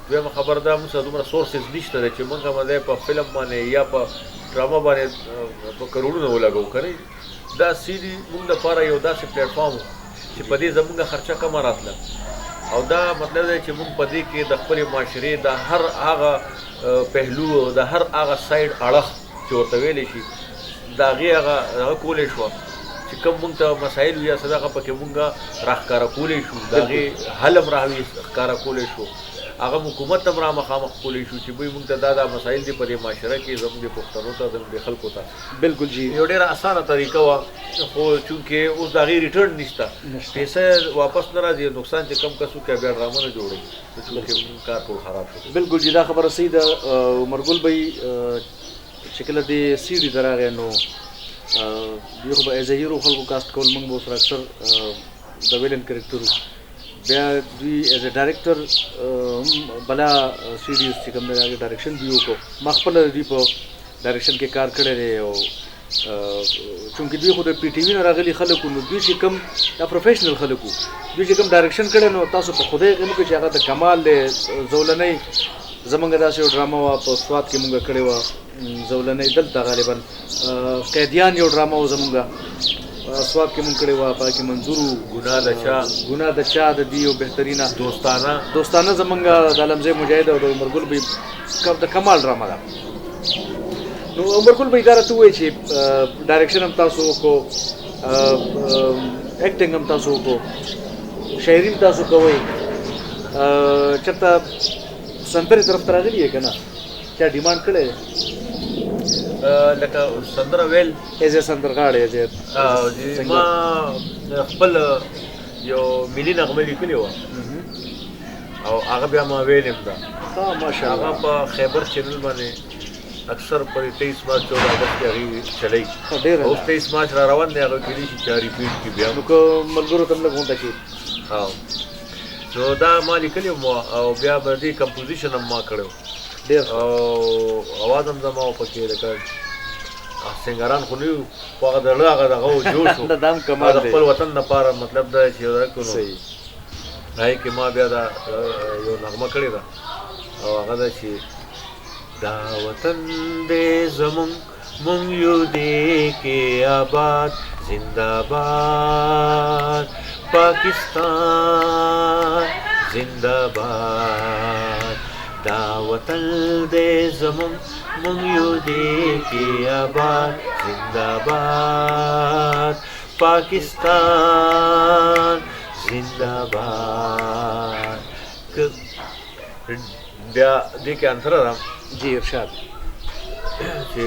دویمه خبره دا موږ سره دومره سورسز نشته دی چې موږ مطلب په فلم باندې یا په ډرامه باندې په کروڑونه ولګو که نه دا سی ډي موږ دپاره یو داسې پلیټ فارم و چې په دې زموږ خرچه کمه راتله او دا مطلب دی چې موږ په دې کې د خپلې معاشرې د هر هغه پهلو د هر هغه سایډ اړخ چې ورته ویلی شي د هغې هغه کولی شوه چې کوم موږ ته مسایل یا څه دغه پکې موږ راښکاره کولی شو د هغې حل هم راښکاره کولی شو هغه حکومت هم را مخامخ کولی شو چې بوی موږ ته دا مسایل دي په دې معاشره کې زموږ د پښتنو ته زموږ د خلکو ته بالکل جی یو ډېره اسانه طریقه وه خو چونکې اوس د هغې ریټرن نشته پیسه واپس نه راځي نقصان چې کم کس وکړي بیا ډرامه نه جوړوي چونکې کار ټول خراب شو بالکل جی دا خبره صحیح ده عمرګل بھائی چې کله دې سی ډي ته راغی نو دوی خو به ایز ا هیرو خلکو کاسټ کول موږ به ورسره اکثر د ویلن کرکټر بیا دوی ایز ا ډایرکټر هم بلا سی ډي چې کوم دی هغې ډایرکشن دوی وکړو ما خپله دوی په ډایرکشن کې کار کړی دی او چونکې دوی خو د پی ټي وي نه راغلي خلک وو نو دوی چې کوم دا پروفیشنل خلک وو دوی چې کوم ډایرکشن کړی نو تاسو په خدای یقین وکړئ چې هغه د کمال دی زولنۍ زمونږ داسې یو ډرامه وه په سوات کې مونږ کړې وه زولنۍ دلته غالبا قیدیان یو ډرامه و زمونږ سوات کې مونږ کړې وه په کې منظور وو ګناه د چا د دې یو بهترینه دوستانه زمونږ د علمزی مجاهد او د عمرګل بھائی د کمال ډرامه ده نو عمرګل بھائی دا راته ووایي چې ډایرکشن هم تاسو وکړو ایکټینګ هم تاسو وکړو شاعري هم تاسو کوئ چېرته سندرې طرف ته راغلي یې که نه چا ډیمانډ کړی دی لکه سندره ویل ایز ا سندرغاړی ما خپل یو ملي نغمه لیکلې وه او هغه بیا ما ویلې هم ده ماشاءالله هغه په خیبر چینل باندې اکثر پر 23 مارچ 14 اگست کې هغې چلی اوس 23 مارچ را روان دی هغه کېدای شي چې ریپیټ کړي بیا نو که ملګرو ته هم لږ غونډه کړي نو دا ما لیکلی وم او بیا به دې کمپوزیشن هم ما کړی ډېر او اواز هم زما و پکې لکه سنګران خو نه یو خو هغه د زړه هغه دغه و جوش و د دام کمال د دی خپل وطن لپاره مطلب دا چې یو کړو صحیح هغې کې ما بیا دا یو نغمه کړې ده او هغه ده چې دا وطن دی زمونږ مونږ یو دی کې آباد زنده‌باد پاکستان زنده‌باد دا وطن دی زمونږ مونږ یو دی کې آباد زنده‌باد پاکستان زنده‌باد بیا دې کې انتره ده جی ارشاد چې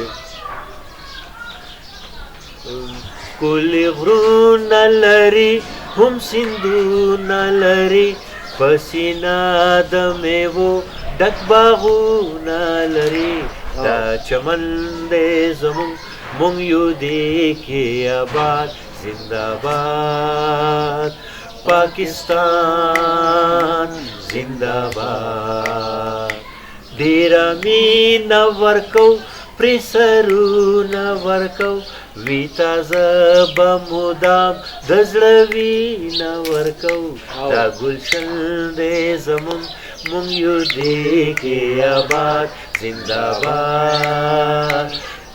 کلی غرونه لري هم سیندونه لري په سینه د میوو ډک باغونه لري دا چمن دی زمونږ مونږ یو دی کې آباد زنده‌باد پاکستان زنده‌باد ډېره مینه ورکو پرې سرونه ورکو وي تازه به مدام د زړه وینه ورکو دا ګلشن دی زمونږ مونږ یو دی کې آباد زنده‌باد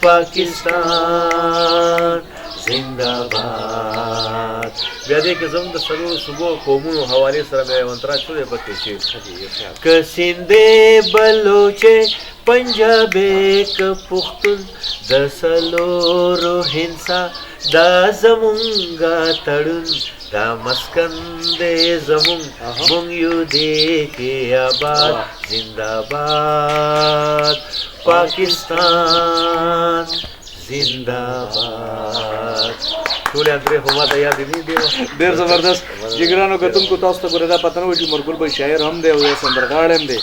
پاکستان زنده‌باد بیا دې کې زموږ د څلورو صوبو قومونو حوالې سره مې یو انتراج شوی پکې چې که سیندې بلوچې پنجابې که پښتون د څلورو هندسا دا زمونږه تړون دا مسکن دی زمونږ مونږ یو دی کې آباد زنده‌باد پاکستان زنده‌باد ټول اندرې خو ماته یاد دي ډېر زبردست جګرانو کتونکو تاسو ته ګوره دا پته نه وه چې مرګل بھائی شاعر هم دی او یو سندرغاړی هم دی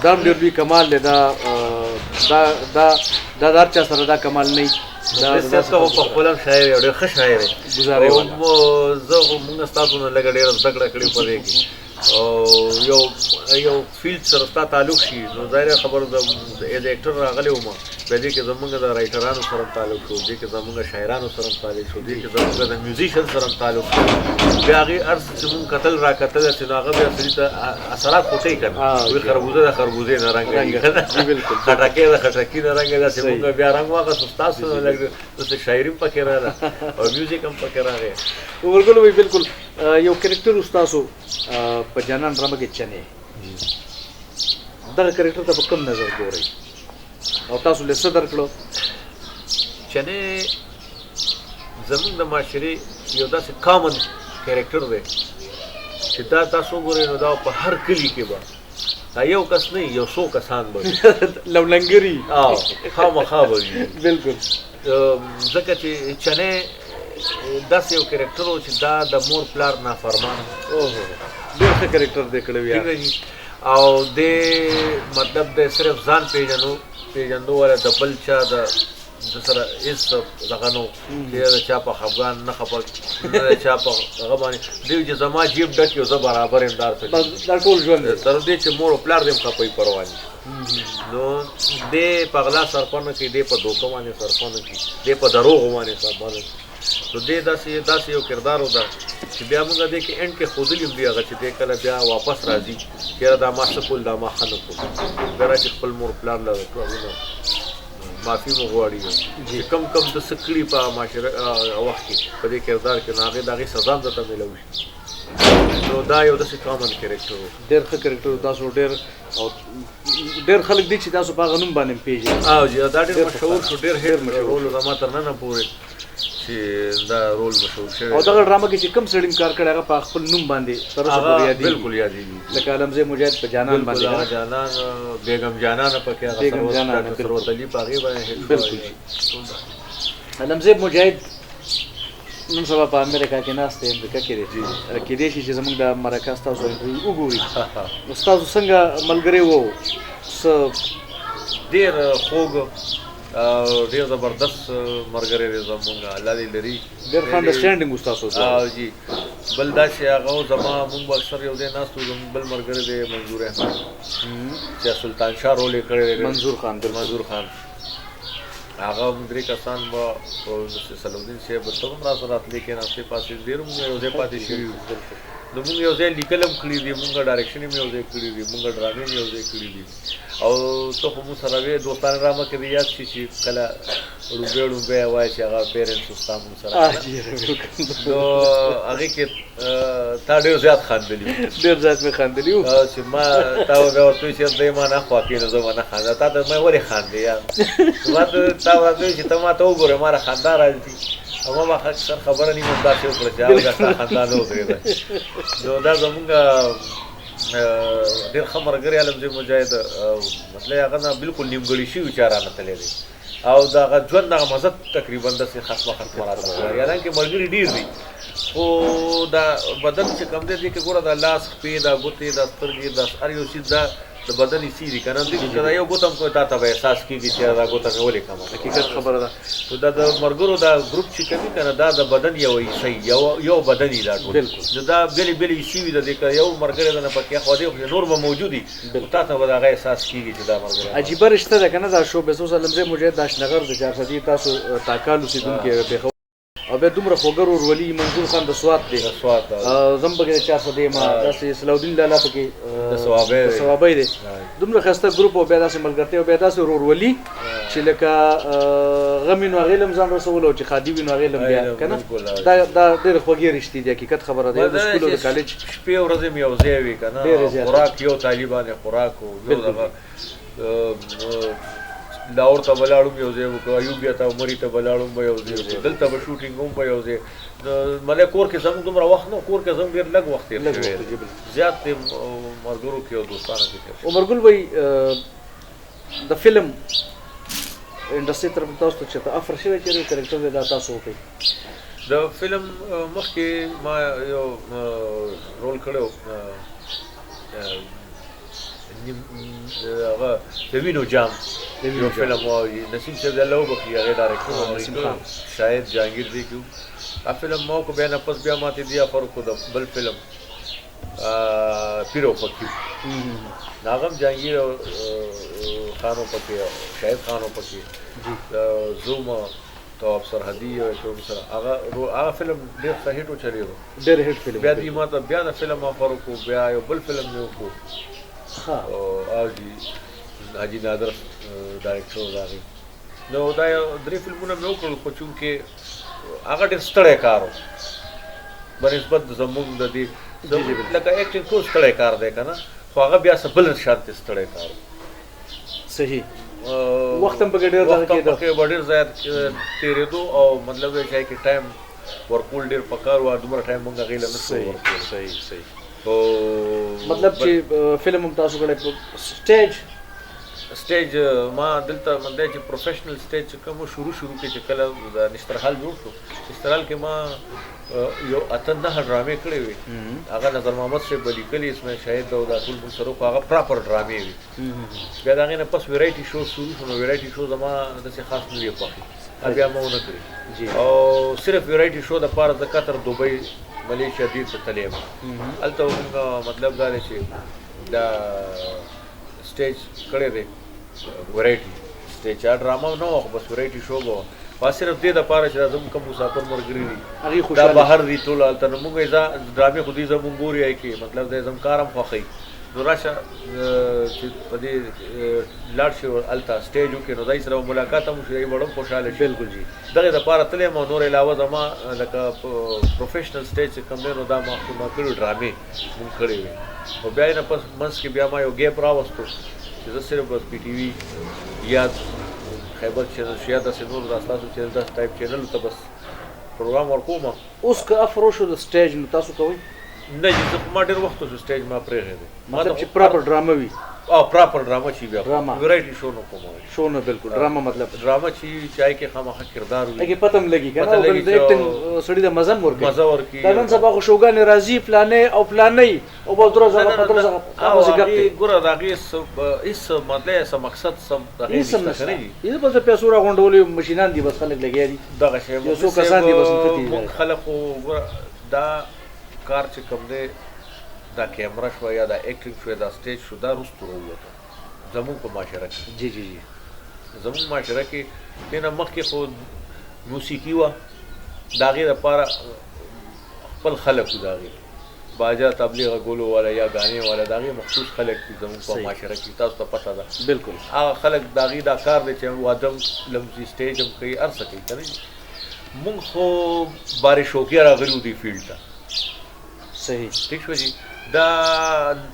دا هم ډېر لوی کمال دی دا هر چا سره دا کمال نه وي خو په خپل هم شاعر یو ډېر ښه شاعر دی ګزارې والا زه خو مونږ ستاسو نه لږه ډېره زده کړه کړې په دې کې او یو فیلډ سره ستا تعلق شي نو ظاهره خبره د ایز اکټر راغلی وم په دې کې زمونږ د رایټرانو سره هم تعلق شو دې کې زمونږ شاعرانو سره هم تعلق شو دې کې زمونږ د میوزیشن سره هم تعلق شو بیا هغې هر څه چې مونږ کتل را کتل چې نو هغه بیا سړي ته اثرات خو کوي که نه وایي خربوزه د خربوزې نه رنګ خټکۍ د خټکي نه رنګ داسې مونږ بیا رنګ واخیستو ستاسو نه لږ داسې شاعري هم پکې راغله او میوزیک هم پکې راغی ورګل وایي بالکل یو کرکټر ستاسو په جانان ډرامه کې چنې دغه کرکټر ته په کوم نظر ګورئ او تاسو له څه درکړو چنې زمونږ د معاشرې یو داسې کامن کرکټر دی چې دا تاسو وګورئ نو دا په هر کلي کې به دا یو کس نه یو څو کسان به وي لولنګري خامخا به وي بالکل ځکه چې چنې داسې یو کرکټر و چې دا د مور پلار نافرمان ډېر ښه کرکټر دی کړی وي او دې مطلب د صرف ځان پیژندو والا د بل چا د سره هېڅ دغه نه و چې د چا په خفګان نه خفه نه د چا په هغه باندې دی چې زما جیب ډک یو زه برابر یم دا دا ټول ژوند دی تر دې چې مور او پلار دې هم خفه وي پروا نه نو دې په غلا صرفه نه کوي دې په دوکه باندې صرفه نه کوي دې په دروغو باندې صرفه نه کوي نو دې داسې یو کردار و ده چې بیا موږ دې کې اینډ کې ښودلي هم دي هغه چې دې کله بیا واپس راځي چېرې دا ما څه کول دا ما ښه نه کول بیا را چې خپل مور پلار له معافي مو غواړي چې کم د څه کړي په معاشره وخت کې په دې کردار کې نو هغې د هغې سزا هم درته میلاوي شي نو دا یو داسې کامن کرکټر و ډېر ښه کرکټر تاسو ډېر خلک دي چې تاسو په هغه نوم باندې پېژنئ دا ډېر مشهور شو ډېر هېر رول زما تر ننه پورې چې دا رول مشهور شوی او دغه ډرامه کې چې کوم سړي کار کړی هغه په خپل نوم باندې تر اوسه پورې یادېږي بالکل یادېږي لکه علمزی مجاهد په جانان باندې جانان بیگم جانانه پکې هغه ثروت علي په هغې باندې بالکل علمزی مجاهد نن سبا په امریکا کې ناست دی امریکا کې دی کېدای شي چې زموږ د مرکه ستاسو انټرویو وګوري نو ستاسو څنګه ملګری و څه ډېر خوږ ډېر زبردست ملګری دی زموږ الله دې لري ډېر ښه انډرسټینډینګ و ستاسو جی بل دا چې هغه زما مونږ به اکثر یو ځای ناست وو زموږ بل ملګری دی منظور احمد چې سلطان شاه رول یې کړی دی منظور خان هغه هم درې کسان به او صلاح الدین صاحب به ته هم راسره راتلې کېناستې پاسې ډېر مونږ یو ځای پاتې شوي وو نو مونږ یو ځای لیکل هم کړي دي مونږ ډایرکشن هم یو ځای کړي دي مونږ ډرامې هم یو ځای کړي دي او ته خو مونږ سره وې دوستانه ډرامه کې دې یاد شي چې کله ړومبی وایي چې هغه پیرنټس اوس تا مونږ سره نو هغې کې تا ډېر زیات خندلي وو ډېر زیات مې خندلي وو چې ما تا بیا ورته وایي چې دی ما نه خوا کېږي نو زه به نه خانده تا ته ما ولې خاندې یار ما ته تا ورته وایي چې ته ما ته وګورې ما را خندا راځي او ما به اکثر خبره نیمه داسې وکړه چې هغه ستا خندا نه ودرېده نو دا زمونږ ډېر ښه ملګری عالمزی مجاهد مطلب هغه نه بلکل نیمګړي شوي چا رانتلی دی او د هغه ژوند دغه مزه تقریبا داسې ختمه راته ښکاري حالانکې ملګري ډېر دي خو دا بدن چې کوم دی دې کې ګوره دا لاس خپې دا ګوتې دا سترګې دا هر یو څیز دا د بدن حصې دي که نه دې که دا یو ګوته هم کوی تا ته به احساس کېږي چې دا ګوته مې ولې کمه حقیقت خبره ده نو دا د ملګرو دا ګروپ چې کوي که نه دا د بدن یوه حصه یو بدن یي دا ټول نو دا بېلې بېلې حصې وي د دې که یو ملګری د نه پکې خوا دی خو نور به موجود وي خو تا ته به د هغه احساس کېږي چې دا ملګری عجیبه رشته ده که نه دا شو بهسوس علمزی مجاهد د اشنغر د چارسدي تاسو تاکال اوسېدونکي پېښور او بیا دومره خوږه ورورولي منظور خان د سوات دی زم پکې د 400 دی ما داسې صلاح الدین لالا پکې د ثوابۍ دی دومره ښایسته ګروپ او بیا داسې ملګرتیا او بیا داسې ورورولي چې لکه غم وي نو هغې له هم ځان رسولو او چې ښادي وي نو هغې له هم بیا که نه دا ډېرې خوږې رشتې دي حقیقت خبره ده د سکول او د کالج شپې ورځې مې یو ځای وي که نه خوراک یو طالبان خوراک و یو دغه لاهور ته به لاړم یو ځای وکړو ایوبیا ته عمرې ته به لاړم به یو ځای وکړو دلته به شوټینګ هم به یو ځای مطلب کور کې زموږ دومره وخت نه کور کې زموږ ډېر لږ وخت تېر شوی زیات دی ملګرو کې او دوستانو کې تېر عمرګل بھائی د فلم انډسټري طرف تاسو ته چېرته افر شوی چېرې کرکټر دی دا تاسو وکړئ د فلم مخکې ما یو رول کړی هغه د وینو جام یو فلم و نسیم صاحب الله وبخښي هغې ډایرکټر شاید جهانګیر دی کې دا فلم ما وکړو بیا نه پس بیا ماته دې افر وکړو د بل فلم پیر او فقیر هغه هم جهانګیر خان و پکې شاهد خان و پکې زوما تواب سرحدي او کوم سره هغه فلم ډېر ښه هیټ وچلېدو ډېر هیټ فلم بیا دې ما ته بیا د فلم افر وکړو بیا یو بل فلم مې وکړو حاجي نادر ډایرکټر و د هغې نو دا یو 3 فلمونه مې وکړل خو چونکې هغه ډېر ستړی کار و بنسبت زموږ د دې لکه ایکټینګ ټول ستړی کار دی که نه خو هغه بیا څه بل شانتې ستړی کار و صحیح وخت هم پکې ډېر زیات تېرېدو او مطلب دی چې هغې کې ټایم ورکول ډېر پکار و دومره ټایم مونږ هغې له نه شو ورکول صحیح مطلب چې فلم هم تاسو کړی سټیج ما دلته مطلب چې پروفیشنل سټیج چې کوم شروع کې چې کله د نشترحال جوړ شو نشترحال کې ما یو 8-9 ډرامې کړې وې هغه نظر محمد صاحب به لیکلي اسماعیل شاهد او دا ټول موږ سره خو هغه پراپر ډرامې وې بیا د هغې نه پس ویرایټي شو شروع شو نو ویرایټي شو زما داسې خاص نه وې خوښې بیا ما ونه کړې او صرف ویرایټي شو دپاره د قطر دوبۍ ملیشیا دې ته تللی یم هلته مونږ مطلب دا دی چې دا سټیج کړی دی ویرایټي سټیج ډرامه نه وه خو بس ویرایټي شو به وه صرف دې دپاره چې دا زموږ کوم مسافر ملګري دي دا بهر دي ټول هلته نو مونږ ډرامې خو دوی زموږ ګوري هغې کې مطلب دی زموږ کار هم خوښوي نو راشه چې په دې لاړ شي هلته سټیج وکړي نو دای سره ملاقات هم وشي به هم خوشحاله شي بلکل جي دغې دپاره تللی یم او نور علاوه زما لکه پروفیشنل سټیج چې کوم دی نو دا ما کړي ډرامې مونږ کړې وې او بیا یې نه پس منځ کې بیا ما یو ګیپ راوستو چې زه صرف بس پی ټي وي یا خیبر چینل شو یا داسې نور دا ستاسو چینل داسې ټایپ چینلو ته بس پروګرام ورکوم اوس که افر وشو د سټیج نو تاسو کوئ نه چې ما ډېر وخت شو سټیج ما پرېښی مطلب چې پراپر ډرامه وي او پراپر ډرامه چې بیا ویرایټي شو نه کوم شو نه بلکل ډرامه مطلب ډرامه چې چای کې خامخا کردار وي هغې پته هم لګي که نه او بل د ایکټینګ سړي د مزه هم ورکوي مزه ورکوي دا نن سبا خو شوګانې راځي فلانې او فلانۍ او بس درځه هغه په درځه ګوره د هغې هېڅ مطلب څه مقصد هېڅ هم نشته یې بس د پیسو راغونډولو مشینان دي بس خلک لګیا دي دغه شی یو څو کسان دي بس نښتي خلک خو ګوره دا کار چې کوم دی دا کیمرا شوه یا دا ایکټینګ شوه دا سټیج شو دا وروسته راووته زمونږ په معاشره کې جی جی جی زمونږ معاشره کې دې نه مخکې خو موسیقي وه د هغې دپاره خپل خلک وو د هغې باجا تبلیغ غولو والا یا غانې والا د هغې مخصوص خلک دي زمونږ په معاشره کې تاسو ته پته ده بالکل هغه خلک د هغې دا کار دی چې واده هم لمزي سټیج هم کوي هر څه کوي که نه مونږ خو بارې شوقیه راغلي وو دې فیلډ ته صحیح ٹھیک شو جی دا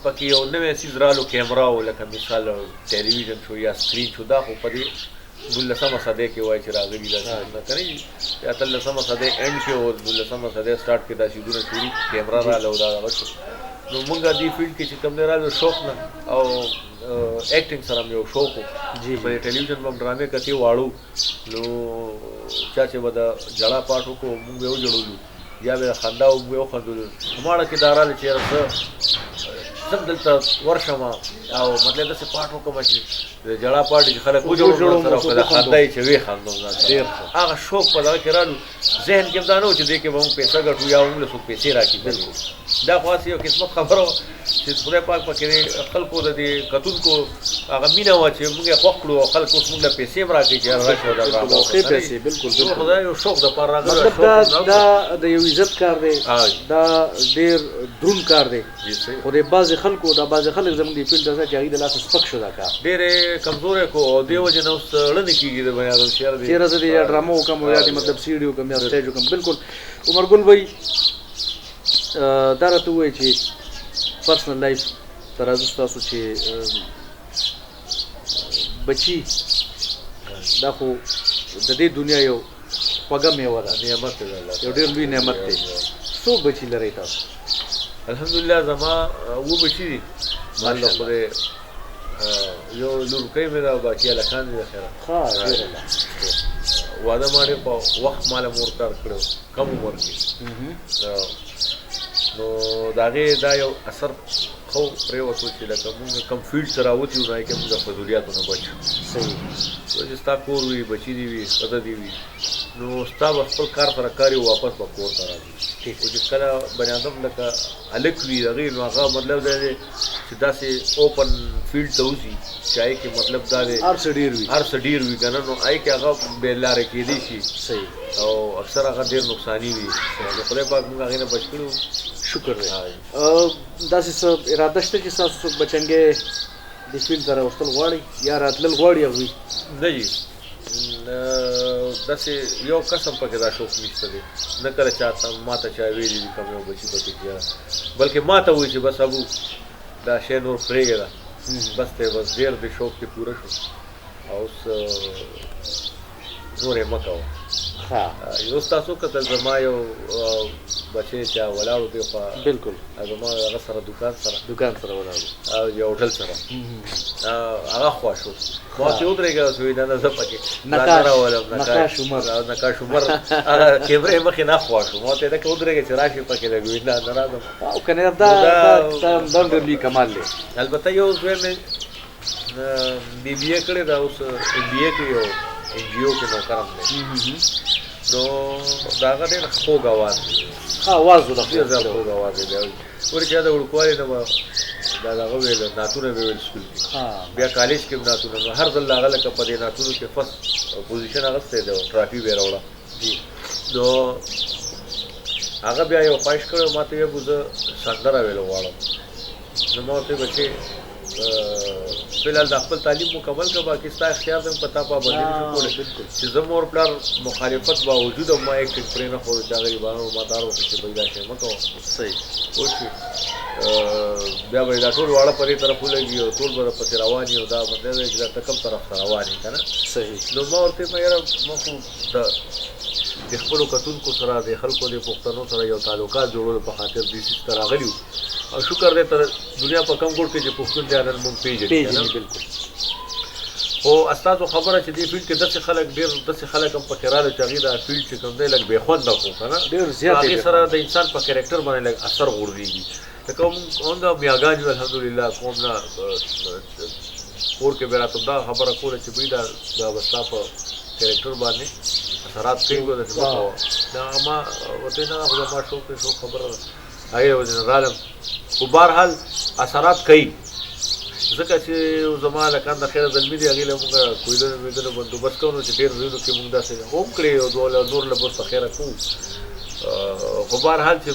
پکې یو نوی څیز رالو کیمرا و لکه مثال ټلویزیون شو یا سکرین شو دا خو په دې 19مه صدۍ کې وایي چې راغلي دا څیزونه که نه یا 13مه صدۍ اینډ کې و 19مه صدۍ سټارټ کې دا څیزونه شروع کیمرا راله دا هغه شو نو مونږ دې فیلډ کې چې کوم دی رالو شوق نه او ایکټینګ سره مې یو شوق و په دې ټلویزیون به هم ډرامې کتې واړو نو چا چې به د ژړا پاټ وکړو مونږ به وژړولو یا به خندا او به وخندلو هماړه کې داراله چې زه دلته ورشم او مطلب داسې پاټ وکړم چې د ژړا پاټ چې خلک وجړو سره او د خندا یې چې وې خندم هغه شوق په دغه کې رالو ذهن کې هم دا نه و چې دې کې به موږ پیسه ګټو یا موږ له څوک پیسې راکړي دا خو هسې یو قسمت خبره وه چې خدای پاک پکې خلکو د دې کتونکو هغه مینه وه چې موږ یې خوښ کړو او خلک اوس موږ له پیسې هم راکړي چې راشه دا ښې پیسې بالکل خدای یو شوق دپاره راغلی مطلب دا د یو عزت کار دی دا ډېر دروند کار دی خو د بعضې خلکو دا بعضې خلک زموږ د فیلډ ته چې هغوی د لاسه سپک شو دا کار ډېرې کمزوری کو او دې وجې نه اوس ړنې کېږي د بنیادم شعر دی چېرې زه د یا ډرامه وکړم او یا د مطلب سیډي وکړم یا سټیج وکړم بالکل عمرګل بھائی دا راته ووایي چې پرسنل لایف ته راځو ستاسو چې بچي دا خو د دې دنیا یو خوږه میوه ده نعمت دی یو ډېر لوی نعمت دی څو بچي لرئ تاسو الحمدلله زما اووه بچي دي ماله خدای یو لورکۍ مې ده او باقي هلکان دي د خیره واده ما ډېر په وخت ماله مور کار کړی کم عمر کې نو د هغې دا یو اثر خو پرېوتو چې لکه مونږ کم فیلډ ته راوتي وو نو هغې کې مونږ د فضولیاتو نه بچ صحیح چې ستا کور وي بچي دي وي ښځه دي وي نو ستا به خپل کار سره کار یو واپس به کور ته راځي خو چې کله بني ادم لکه هلک وي هغې نو هغه مطلب دا دی چې داسې اوپن فیلډ ته وځي چې هغې کې مطلب دا دی هر څه ډېر وي هر څه ډېر وي که نه نو هغې کې هغه بې لارې کېدی شي صحیح او اکثر هغه ډېر نقصاني وي نو خدای پاک موږ هغې نه بچ کړي شکر دی داسې څه اراده شته چې ستاسو څوک بچنګې د فیلډ ته راوستل غواړي یا راتلل غواړي هغوی نه جي داسې یو قسم پکې دا شوق نشته دی نه کله چاته ما ته چا ویلي دي کوم یو بچي پکې کېږه بلکې ما ته وایي چې بس ابو دا شی نور پرېږده بس دی بس ډېر د شوق کې پوره شو او اوس نور یې مه کوه اوس تاسو کتل زما یو بچی چې ولاړو دی خوا بالکل زما هغه سره دوکان سره ولاړو او یو هوټل سره هغه خوا شو ما چې ودرېږه سوی دا نه زه پکې نقاش عمر هغه کیمرې مخې نه خوا شو ما ته یې دکه ودرېږه چې راشي پکې لګوي نه راځم او که نه دا ډېر لوی کمال دی البته یو زوی مې بی بي اے کړې ده اوس بی اے کې یو این جی او کې نوکرم دی نو د هغه ډېر خوږ اواز دی اواز ډېر زیات خوږ اواز دی ورې چې د وړوکوالي نه به دا دغه ویل نعتونه مې ویل سکول کې بیا کالج کې هم نعتونه نو هر ځل هغه لکه په دې نعتونو کې فرست پوزیشن اخیستی دی ټرافي به یې راوړه نو هغه بیا یو خواهش کړی ما ته ویل زه سندره ویل غواړم نو ما ورته بچې فلحال د خپل تعلیم مکمل کړه باقي ستا اختیار دی په تا پابندي نشو کولی چې زه مور پلار مخالفت باوجود هم ما ایکټینګ پرې نه ښودو چې غریبانو ما دار وکړي چې بھائی دا شی مه کوه صحیح پوه شوې بیا به دا ټول واړه په دې طرف ولګي او ټول به پسې روان یي او دا مطلب دی چې دا ته کوم طرف ته روان یې که نه صحیح نو ما ورته ویل یاره ما خو د خپلو کتونکو سره د خلکو د پښتنو سره یو تعلقات جوړولو په خاطر دې سیس ته راغلي وو او شکر دی ته دنیا په کم ګوټ کې چې پښتون دی نن مونږ پېژني بالکل خو استادو خبره چې دې فیلډ کې داسې خلک ډېر داسې خلک هم پکې راغلي چې هغې دا فیلډ چې کوم دی لږ بې خونده کړو که نه ډېر زیات هغې سره د انسان په کرکټر باندې لږ اثر غورځېږي لکه مونږ همدا میاګان یو الحمدلله کوم نه کور کې به راته دا خبره کوله چې بوی دا به ستا په کرکټر باندې اثرات کوي دا ما ورته نه خو زما شوق خبره ده هغې وجې نه رالم خو بهرحال اثرات کوي ځکه چې زما لکان د خیره زلمي دي هغې له مونږ کویلونه میدونه بندوبست کوو نو چې ډېر ځایونو کې مونږ داسې هم کړې او نور له بس په خیره کوو خو بهرحال چې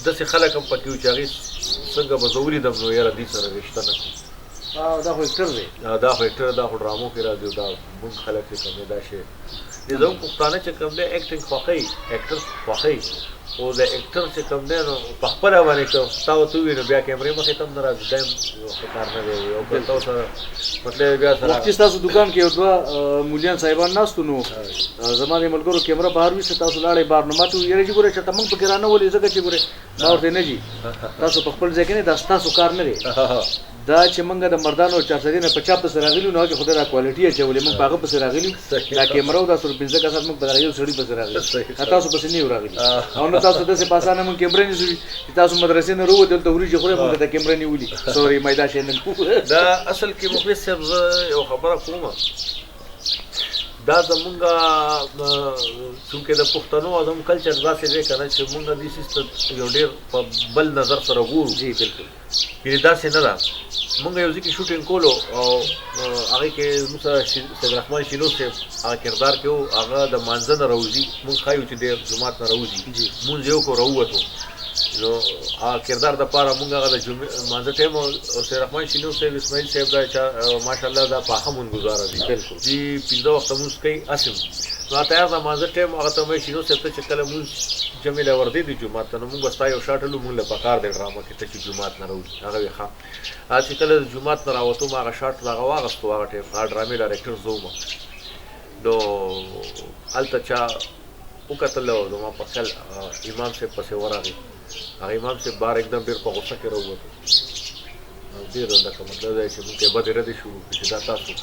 داسې خلک هم پکې وو چې هغې څنګه به زه ولیدم نو یاره دوی سره رشته نه کړو دا خو اکټر دی دا خو اکټر دا خو ډرامو کې راځي دا مونږ خلک چې کوم دی دا شی زموږ پښتانه چې کوم دی ایکټینګ خوښوي اکټر خوښوي خو د اکټر چې کوم دی نو په خپله باندې که تا ورته ووایي نو بیا کیمرې مخې ته هم نه راځي دا هم ښه کار نه دی او که تا سره مطلب بیا سره وختي ستاسو دکان کې یو دوه مولیان صاحبان ناستو نو زما د ملګرو کیمره بهر ویسته تاسو لاړئ بهر نو ما ته ویل چې ګوره چېرته موږ پکې رانه ولې ځکه چې ګوره ما ورته نه جي تاسو په خپل ځای کې نه دا ستاسو کار نه دی دا چې موږ د مردانو 400 نه 50 پسې راغلي نو هغه خدای را کوالټي اچولې موږ هغه پسې راغلي دا کیمره او دا 115 کسات موږ په یو سړي پسې راغلي تاسو پسې نه راغلي او نو تاسو داسې پاسانه موږ کیمره نه سوي تاسو مدرسې نه وروته ته ورې خو موږ د کیمره نیولې سوري مېدا شي نه دا اصل کې مخلص صاحب یو خبره کومه دا زمونږ چونکې د پښتنو او زموږ کلچر داسې دی که نه چې مونږ دې سیس ته یو ډېر په بل نظر سره ګورو جی بالکل یعنې داسې نه ده مونږ یو ځای کې شوټینګ کولو او هغې کې زموږ سره سید رحمان شینو صاحب هغه کردار کې و هغه د مانځه نه راوځي مونږ ښایو چې د جومات نه راوځي مونځ یې وکړو راووتو نو هغه کردار دپاره مونږ هغه د مانځه ټایم او سید رحمان شینو صاحب اسماعیل صاحب دا ماشاءالله دا پاخه مونږګزاره دي بالکل دي 15 وخته مونځ کوي اسم نو تیار د مانځه ټایم هغه ته مې شینو صاحب ته چې کله مونځ جمع له وردی د جمعات ته نو مونږ ستا یو شاټلو مونږ له پکار دی ډرامه کې ته چې جمعات نه راوځي هغه وي ښه چې کله د جمعات نه راوتو ما هغه شاټ هغه واغستو هغه ټایم هغه ډرامې ډایرکټر زه وم نو هلته چا وکتل او زما په خیال امام صاحب پسې ورغی هغه امام صاحب بار एकदम ډېر په غوسه کې راووتو ډېر لکه مطلب دی چې مونږ یې بدې ردې شروع کړي چې دا تاسو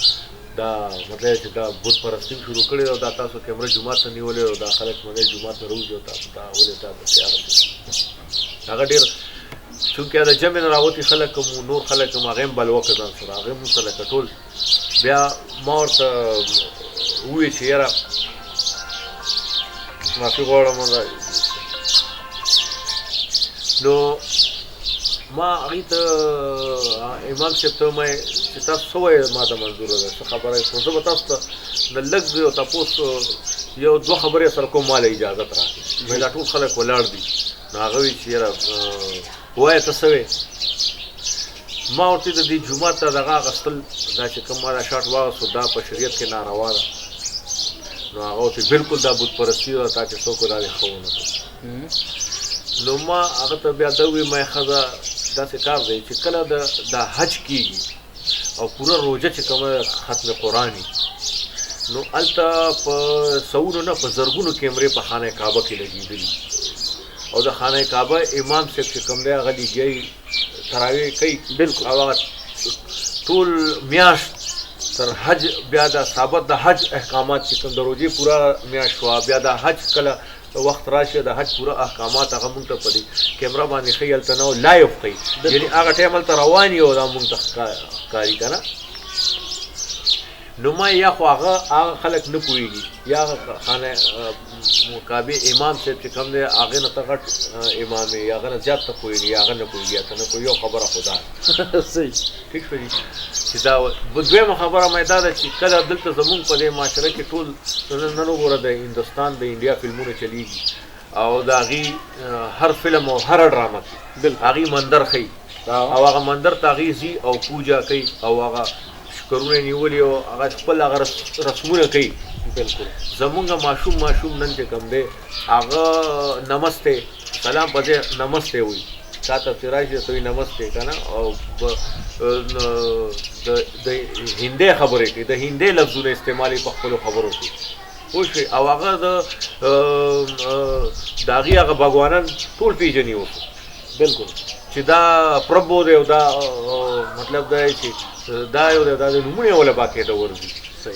دا مطلب چې دا بت پرستي شروع کړې او دا تاسو کیمره جومات ته نیولې او دا خلک منې جومات ته راوځي او تاسو دا ولې دا تیار هغه ډېر چونکې د جمع نه راوتي خلک هم نور خلک هم هغه هم بل وکړه ځان سره هغه هم ورته لکه ټول بیا ما ورته وویل چې یاره معافي غواړم نو ما هغې ته امام صاحب ته ومایې چې تاسو څه وایې ما ته منظوره ده څه خبره یې خو زه به تاسو ته د لږ یو تپوس یو دوه خبرې سره کوم ما له اجازت راکړي مې دا ټول خلک ولاړ دي نو هغه وایي چې یاره ووایه ته څه وایې ما ورته د دې جومات ته دغه اخیستل دا چې کوم ما دا شاټ واغستو دا په شریعت کې ناروا ده نو هغه ورته بلکل دا بت پرستي ده تا چې څوک دا دې ښه ونه کړو نو ما هغه ته بیا دا ووایي ما ښځه داسې کار دی چې کله د حج کېږي او پوره روژه چې کومه ختم قرآن وي نو هلته په سوونو نه په زرګونو کیمرې په خانه کعبه کې لګېدلي او د خانه کعبه امام صاحب چې کوم دی هغه لګیایي تراویح کوي بالکل او هغه ټول میاشت تر حج بیا د ثابت د حج احکامات چې کوم د روژې پوره میاشت شوه بیا د حج کله وخت راشي د حج پوره احکامات هغه مونږ ته په دې کیمره باندې ښیي هلته نه لایف ښیي یعنې هغه ټایم هلته روان یي او دا مونږ ته ښکاري که نه نو ما یا خو هغه خلک نه پوهېږي یا هغه خانه کعبې امام صاحب چې کوم دی هغې نه ته غټ امام یې هغه نه زیات ته پوهېږي هغه نه پوهېږي یا ته نه پوهېږي یو خبره خو دا صحیح ټیک شو چې دا دویمه خبره مې دا ده چې کله دلته زمونږ په دې معاشره کې ټول نن وګوره د هندوستان د انډیا فلمونه چلیږي او د هغې هر فلم او هر ډرامه کې هغې مندر ښیي او هغه مندر ته هغې ځي او پوجا کوي او هغه شکرونه نیولي او هغه خپل هغه رسمونه کوي بالکل زمونږ ماشوم نن چې کوم دی هغه نمسته سلام په ځای نمسته وایي تا ته چې راشي ته وایي نمسته که نه او د هندۍ خبرې کوي د هندۍ لفظونه استعمالوي په خپلو خبرو کې پوه شوې او هغه د هغې هغه بګوانان ټول پېژني اوس بالکل چې دا پربو دی او دا مطلب دا دی چې دا یو دی دا د نومونه یې وله باقاعده ورځي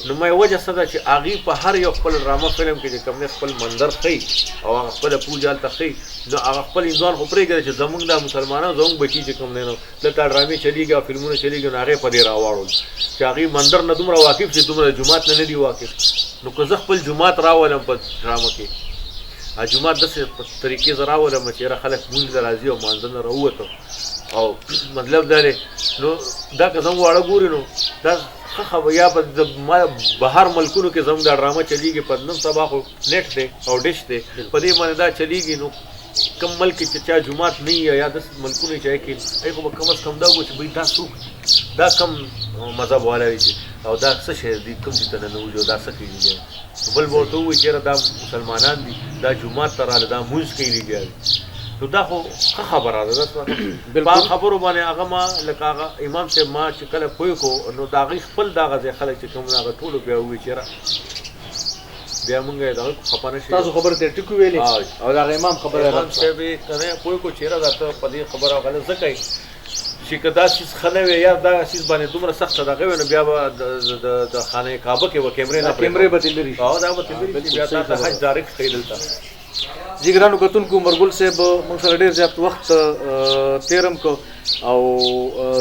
نو ما وجه څه ده چې هغې په هر یو خپل ډرامه فلم کې چې کوم دی خپل منظر ښیي او هغه خپله پوجا هلته ښیي نو هغه خپل هندوان خو پرېږدي چې زمونږ دا مسلمانان زمونږ بچي چې کوم دی نو دلته ډرامې چلېږي او فلمونه چلېږي نو هغې په دې راواړول چې هغې منظر نه دومره واقف چې دومره د جومات نه دي واقف نو که زه خپل جومات راولم په ډرامه کې جومات داسې په طریقې زه راولم چې یاره خلک مونځ ته راځي او مانځه نه راووتو او مطلب دا دی نو دا که زموږ واړه ګوري نو دا ښه خبره یا په بهر ملکونو کې زموږ دا ډرامه چلیږي په نن سبا خو نیټ دی او ډش دی په دې باندې دا چلیږي نو کم ملک چې چا جومات نه وي یا داسې ملکونه چې هغې کې هغې خو به کم از کم دا وګوري چې بهی دا څوک دا کم مذهب والا وي چې او دا څه شی دی کوم ځای ته ننوځي او دا څه کوي دی بل به ورته ووایي چې یاره دا مسلمانان دي دا جومات ته راغله دا مونځ کوي لګیا دي نو دا خو ښه خبره ده په هغه خبرو باندې هغه ما لکه هغه امام صاحب ما چې کله پوه کړو نو د هغې خپل دغه ځای خلک چې کوم هغه ټولو بیا ووایي چې یاره بیا مونږ یې دغه خفه نه شي تاسو خبرې ته ټکو ویلې او د هغه امام خبره امام صاحب یې کنه پوه کړو چې یاره دا ته په دې خبره غلط ځکه یې چې که دا څیز ښه نه وي یا دا څیز باندې دومره سخته دغه وي نو بیا به د خانه کعبه کې به کیمرې نه کیمرې به ترې لرې شي او دا به ترې لرې شي بیا تا ته حج ډایرکټ ښایي دلته جی ګرانو کتونکو عمرګل صاحب موږ سره ډېر زیات وخت تېرم کو او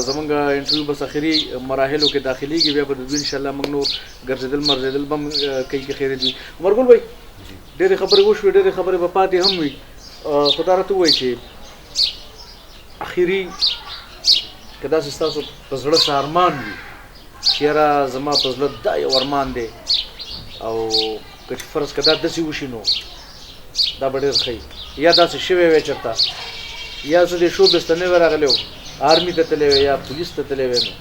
زمونږ انټرویو بس اخري مراحلو کې داخليږي بیا به د دوی انشاءالله موږ نور ګرځېدل مرځېدل به هم کوي که خیر دي عمرګل بھائی ډېرې خبرې وشوې ډېرې خبرې به پاتې هم وي خو دا راته ووایي چې اخري که داسې ستاسو په زړه څه ارمان وي چې یاره زما په زړه دا یو ارمان دی او که چې فرض که دا داسې وشي نو دا به ډېر ښه یا داسې شوی وی چېرته یا زه دې شو بس ته نه وی راغلی و آرمي ته تللی وی یا پولیس ته تللی وی نو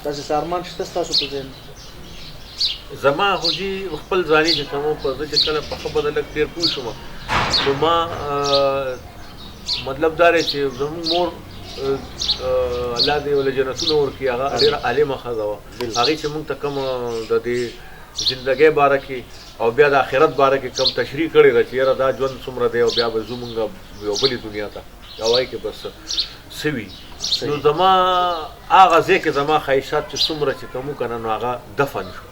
داسې څه ارمان شته ستاسو په ذهن زما خو جي خپل ځاني چې کوم په زه چې کله په ښه بده لږ ډېر پوه شوم نو ما مطلب دا دی چې زموږ مور الله دې ولې جنتونه ورکړي هغه ډېره عالمه ښځه وه هغې چې موږ ته کوم د دې زندګۍ باره کې او بیا د آخرت باره کې کوم تشریح کړې ده چې یاره دا ژوند څومره دی او بیا به ځو مونږ یو بلې دنیا ته او هغې کې بس څه وي نو زما هغه ځای کې زما خواهشات چې څومره چې کوم که نه نو هغه دفن شو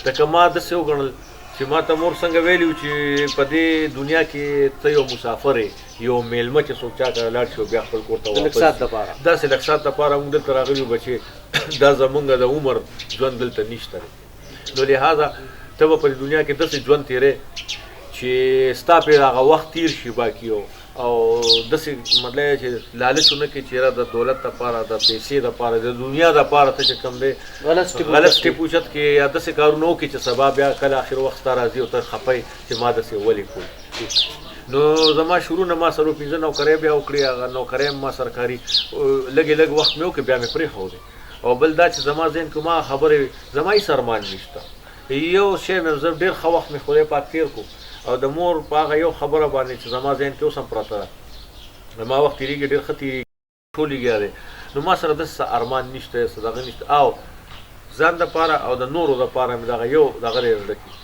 لکه ما داسې وګڼل چې ما ته مور څنګه ویلي وو چې په دې دنیا کې ته یو مسافر یې یو میلمه چې څوک چا کره لاړ شي او بیا خپل کور ته واپس داسې لږ ساعت دپاره مونږ دلته راغلي وو بچې دا زمونږ د عمر ژوند دلته نشته دی نو لهذا ته به په دنیا کې داسې ژوند تېرې چې ستا پرې هغه وخت تېر شي باقي او داسې مطلب چې لالچ ونه کړي چې یاره د دولت دپاره د پیسې دپاره د دنیا دپاره ته چې کوم دی غلط سټیپ اوچت کړي یا داسې کارونه وکړي چې سبا بیا کله آخر وخت ستا راځي او ته خفه چې ما داسې ولې کړو نو زما شروع نه ما سره 15 نوکرۍ بیا وکړې هغه نوکرۍ ما سرکاري لږې لږ وخت مې وکړې بیا مې پرېښودې او بل دا چې زما ذهن کې ما خبرې زما هېڅ ارمان نشته یو شی مې زه ډېر ښه وخت مې خدای پاک تېر کړو او د مور په هغه یو خبره باندې چې زما ذهن کې اوس هم پرته ده ما وخت تېرېږي ډېر ښه تېرېږي ټول لګیا دی نو ما سره داسې ارمان نشته څه دغه نشته او ځان دپاره او د نورو دپاره مې دغه یو دغه دی زده کړي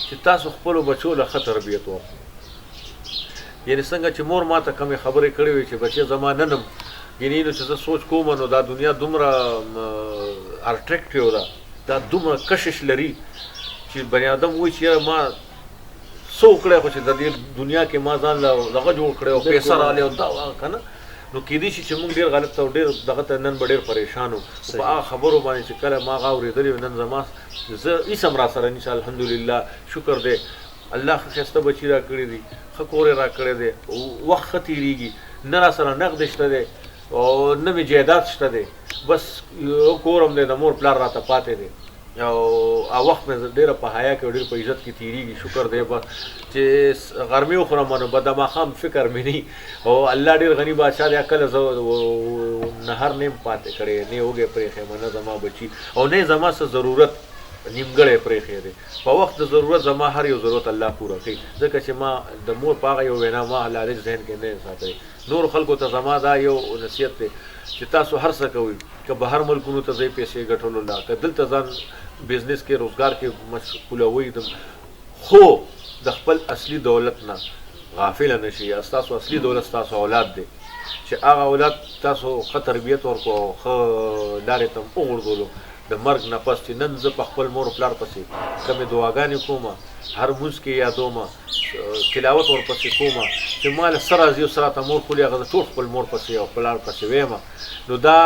چې تاسو خپلو بچو له ښه تربیت ورکړئ یعنې څنګه چې مور ما ته کومې خبرې کړې وې چې بچې زما ننم یعنې نو چې زه سوچ کوم نو دا دنیا دومره اټریکټیو ده دا دومره کشش لري چې بني آدم وایي چې یاره ما څه وکړی خو چې د دې دنیا کې ما ځان له دغه جوړ کړی او پیسه رالی او دا که نه نو کیدای شي چې موږ ډېر غلط او ډېر دغه ته نن به ډېر پریشان وو په هغه خبرو باندې چې کله ما هغه اورېدلې وي نن زما زه هېڅ هم را سره نشته الحمدلله شکر دی الله ښه ښایسته بچي را کړي دي ښه کور یې را کړی دی وخت ښه تېرېږي نه را سره نقد شته دی او نه مې جایداد شته دی بس یو کور هم دی د مور پلار راته پاتې دی او وخت مې ډېره په حیا کې او ډېر په عزت کې تېرېږي شکر دی به چې غرمې وخورم نو به د ماښام فکر مې نه او الله ډېر غني بادشاه دی کله زه نهر نه یم پاتې کړی نه وږی پرېښی یم نه زما بچي او نه زما څه ضرورت نیمګړی پرېښی دی په وخت د ضرورت زما هر یو ضرورت الله پوره کوي ځکه چې ما د مور په هغه یو وینا ما لالچ ذهن کې نه ساتلی نور خلکو ته زما دا یو نصیحت دی چې تاسو هر څه کوئ که بهر ملکونو ته ځئ پیسې ګټلو لا که دلته ځان بزنس کې روزګار کې مشغولوئ خو د خپل اصلي دولت نه غافله نه شي یا ستاسو اصلي دولت ستاسو اولاد دی چې هغه اولاد تاسو ښه تربیت ورکړو او ښه لارې ته وغورځولو د مرګ نه پس چې نن زه په خپل مور و پلار پسې کمې دعاګانې کومه هر مونځ کې یادومه تلاوت ورپسې کومه چې ما له څه راځي او څه راته مور خولي هغه زه ټول خپل مور پسې او پلار پسې ویمه نو دا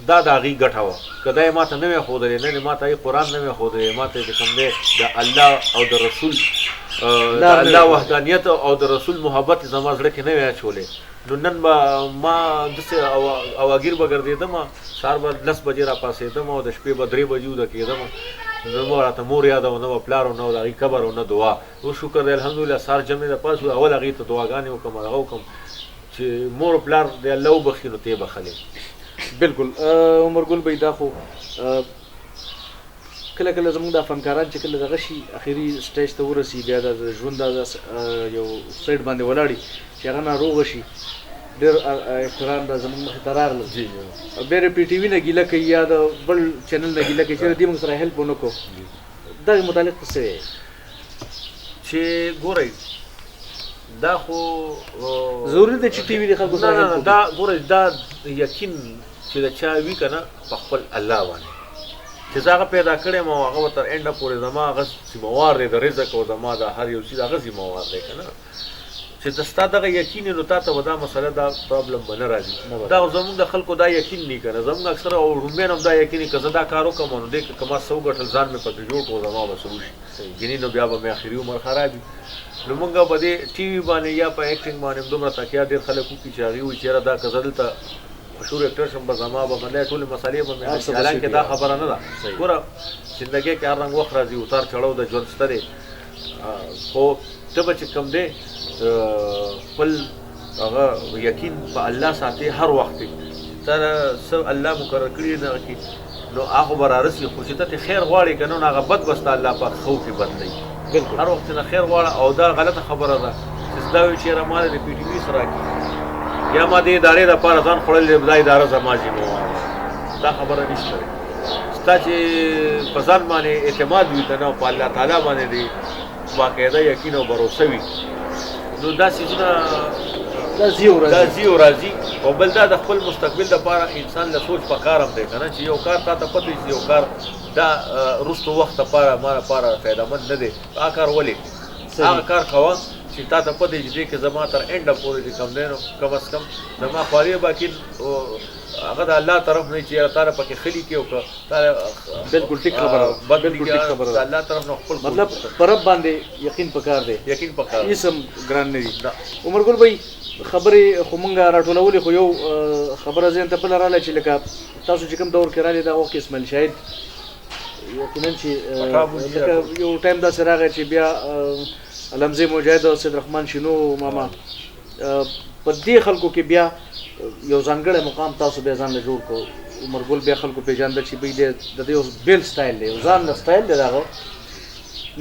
دا د هغې ګټه وه که دا یې ما ته نه وی ښودلې نن یې ما ته قرآن نه وی ښودلې ما ته چې کوم دی د الله او د رسول د الله وحدانیت او د رسول محبت زما زړه کې نه وی اچولی نو نن به ما داسې اواګیر به ګرځېدم سهار به 10 بجې را پاڅېدم او د شپې به 3 بجې وده کېدم نه به راته مور یاده و نه به پلار و نه د هغې قبر و نه دعا اوس شکر دی الحمدلله سهار جمعې نه پاس اول هغې ته دعاګانې وکړم هغه وکړم چې مور پلار دی الله وبخښي نو ته یې بخلې بالکل عمرګل بھائی دا خو کله کله زموږ د فنکاران چې کله دغه شي اخري سټیج ته ورسي بیا د ژوند د یو سایډ باندې ولاړي چې هغه ناروغه شي ډېر احترام د زموږ مخې ته راغلل بیا پی ټي وي نه ګیله کوي یا د بل چینل نه ګیله کوي چې دې موږ سره هیلپ ونه کړو دغې متعلق څه دی چې ګورئ دا خو ضروري دی چې ټي وي د خلکو سره نه دا ګورئ دا یقین چې د چا وي که نه په خپل الله باندې چې زه هغه پیدا کړی یم او هغه به تر اینډه پورې زما هغه ذمهوار دی د رزق او زما د هر یو چیز هغه ذمهوار دی که نه چې د ستا دغه یقین نو تا ته به دا مسله دا پرابلم به نه راځي دا زموږ د خلکو دا یقین نه که نه زموږ اکثره او رومیان هم دا یقین وي که زه دا کار وکړم نو دی که ما څه وګټل ځان مې پکې جوړ کړو زما به څه وشي ګینې نو بیا به مې اخري عمر خراب وي نو مونږ په دې ټي وي باندې یا په ایکټینګ باندې دومره تکیه ډېر خلک وکړي چې هغې وایي چې یاره دا که زه دلته مشهور ایکټر شم به زما به مطلب ټولې مسالې به مې حالانکې دا خبره نه ده ګوره زندګۍ کې هر رنګ وخت راځي اتار چړاو د ژوند شته دی خو ته به چې کوم دی خپل هغه یقین په الله ساتي هر وخت ته څه الله مقرر کړي نه کړي نو هغه به رارسي خو چې ته خیر غواړې که نه نو هغه بد به ستا الله پاک ښه وکړي بدلوي بالکل هر وخت نه خیر غواړه او دا غلطه خبره ده چې دا وایي چې یاره ما د پی ټي وي سره یا ما د ادارې دپاره ځان خوړلی دی دا اداره زما ذمهوار دا خبره نشته ستا چې په ځان باندې اعتماد وي که نه په الله تعالی باندې دی باقاعده یقین او بروسه وي نو دا څیزونه دا ځي او راځي او بل دا د خپل مستقبل دپاره انسان له سوچ پکار هم دی که نه چې یو کار تا ته پته چې یو کار دا وروستو وخت دپاره ما دپاره فایدهمند نه دی هغه کار ولې هغه کار کوه چې تا ته پته چې دی که زما تر اینډه پورې چې کم دی نو کم از کم زما خواري باقي هغه د الله طرف نه چې یاره تا نه پکې ښه لیکي او که تا بالکل ټیک خبره بالکل ټیک خبره د الله طرف نه خپل مطلب په رب باندې یقین پکار دی یقین پکار هېڅ هم ګران نه دي عمرګل بھائی خبرې خو مونږ راټولولې خو یو خبره ذهن ته بله راغله چې لکه تاسو چې کوم دور کې راغلې دا وخت اسماعیل شاهد یقینا چې لکه یو ټایم داسې راغی چې بیا علمزی مجاهد او سید رحمان شینو ماما په دې خلکو کې بیا یو ځانګړی مقام تاسو بیا ځان له جوړ کړو عمرګل بیا خلکو پېژانده چې بی د دې اوس بیل سټایل دی ځان نه سټایل دی د هغه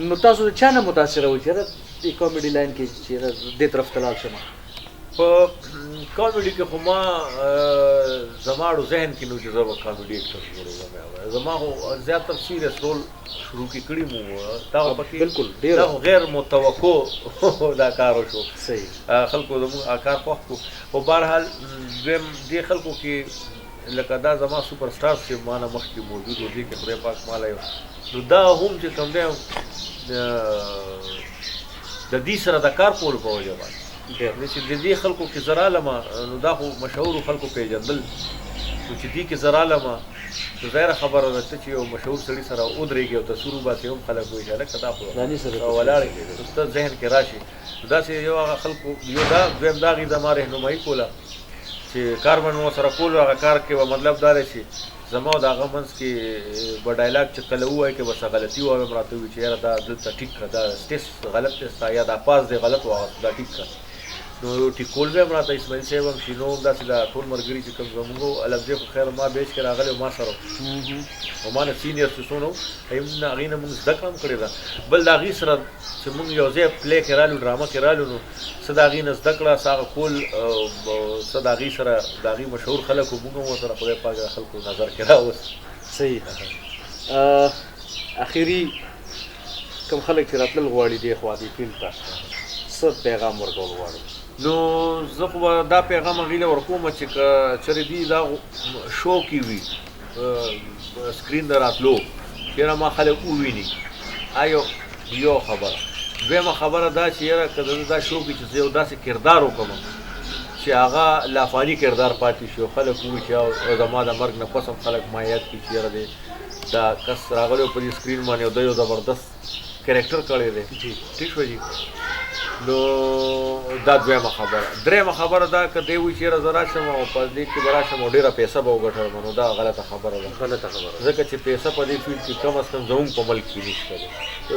نو تاسو د چا نه متاثره وئ چې یاره دې کامیډي لاین کې چې یاره دې طرف ته لاړ شم په کامیډي کې خو ما زما اړو ذهن کې نو چې زه به کامیډي اکټر جوړېږم زما خو زیاتره سیریس رول شروع کې کړي مو دا پکې بالکل دا غیر متوقع دا کار وشو صحیح خلکو زموږ کار خوښ کړو خو بهرحال دویم دې خلکو کې لکه دا زما سوپر سټارز چې ما نه مخکې موجود و دې کې خدای پاک ماله یو نو دا هم چې کوم دی د دې سره د کار کولو په وجه باندې چې د دې خلکو کې زه رالمه نو دا خو مشهورو خلکو پېژندل نو چې دې کې زه رالمه نو ظاهره خبره ده چې یو مشهور سړي سره ودرېږي او تصویر وباسي هم خلک وایي چې هلکه دا خو ولاړې ستا ذهن کې راشي داسې یو هغه خلکو یو دا دویم دا هغې زما رهنمایي کوله چې کار به مې ورسره کولو هغه کار کې به مطلب دا دی چې زما او د هغه منځ کې به ډایلاګ چې کله ووایي که به څه غلطي ووایم راته ووایي چې یاره دا دلته ټیک کړه دا سټیس غلط دی ستا یا دا پاس دی غلط واغست دا ټیک کړه نو ټیکول به هم راته اسماعیل صاحب هم شینو هم داسې دا ټول ملګري چې کوم زموږ الفجې خو خیر ما بیچ کې راغلی او ما سره او ما نه سینیر چې څونه و هغې نه مونږ زده کړه هم کړې ده بل د هغې سره چې مونږ یو ځای پلی کې رالو ډرامه کې رالو نو څه د هغې نه زده کړه څه هغه کول څه د هغې سره د هغې مشهور خلک و مونږ هم ورسره خدای پاک د خلکو نظر کې راوست صحیح اخري کوم خلک چې راتلل غواړي دې خوا دې فیلډ ته څه پیغام ورکول غواړم نو زه خو به دا پیغام هغې له ورکوم چې که چېرې دوی دا شو کې وي سکرین د راتلو یاره ما خلک وویني یو خبره دویمه خبره دا چې یاره که زه دا شو کې چې زه یو داسې کردار وکړم چې هغه لافانی کردار پاتې شو. خلک وایي چې او زما د مرګ نه پس هم خلک ما یاد کړي چې یاره دی دا کس راغلی په دې سکرین باندې او دی یو زبردست کریکټر کړی دی. جی ٹھیک شو جی. نو دا دویمه خبره. دریمه خبره دا که دی وایي چې یاره زه راشم او په دې کې به راشم او ډېره پیسه به وګټم، نو دا غلطه خبره ده. غلطه خبره ځکه چې پیسه په دې فیلډ کې کم از کم زموږ په ملک کې نشته دی.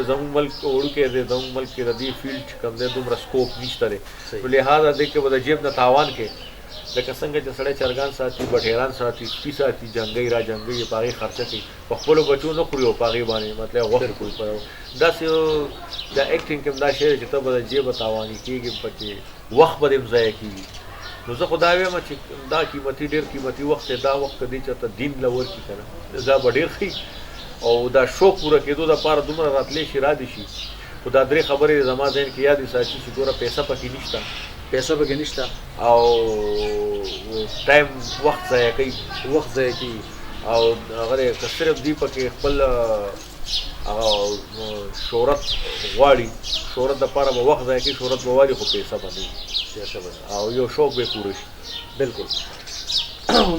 زموږ ملک وړوکی دی، زموږ ملک کې د دې فیلډ چې کوم دی دومره سکوپ نشته دی. په لحاظه دی کې به د جیب نه تاوان کې لکه څنګه چې سړی چرګان ساتي، بټیران ساتي، سپي ساتي، جنګۍ را جنګۍ په هغې خرچه کوي، په خپلو بچو نه خوري او په هغې باندې مطلب غوښې کوي. داسې د ایکټینګ کې هم دا شی دی چې ته به د جیبه تاواني کېږي، پکې وخت به دې هم ضایع کېږي. نو زه خو دا وایم چې دا قیمتي ډېر قیمتي وخت دی، دا وخت که دې چېرته دین له ورکړي که نه دا به ډېر ښه او دا شوق پوره کېدو دپاره دومره راتلی شي را دي شي. خو دا درې خبرې زما ذهن کې یاد ساتي چې ګوره پیسه پکې نشته، پیسه پکې نشته او ټایم وخت ضایع کوي، وخت ضایع کېږي او هغه که صرف دوی پکې خپل شهرت غواړي، شهرت دپاره به وخت ضایع کوي، شهرت به غواړي خو پیسه به نه وي، پیسه به او یو شوق به پوره شي. بالکل.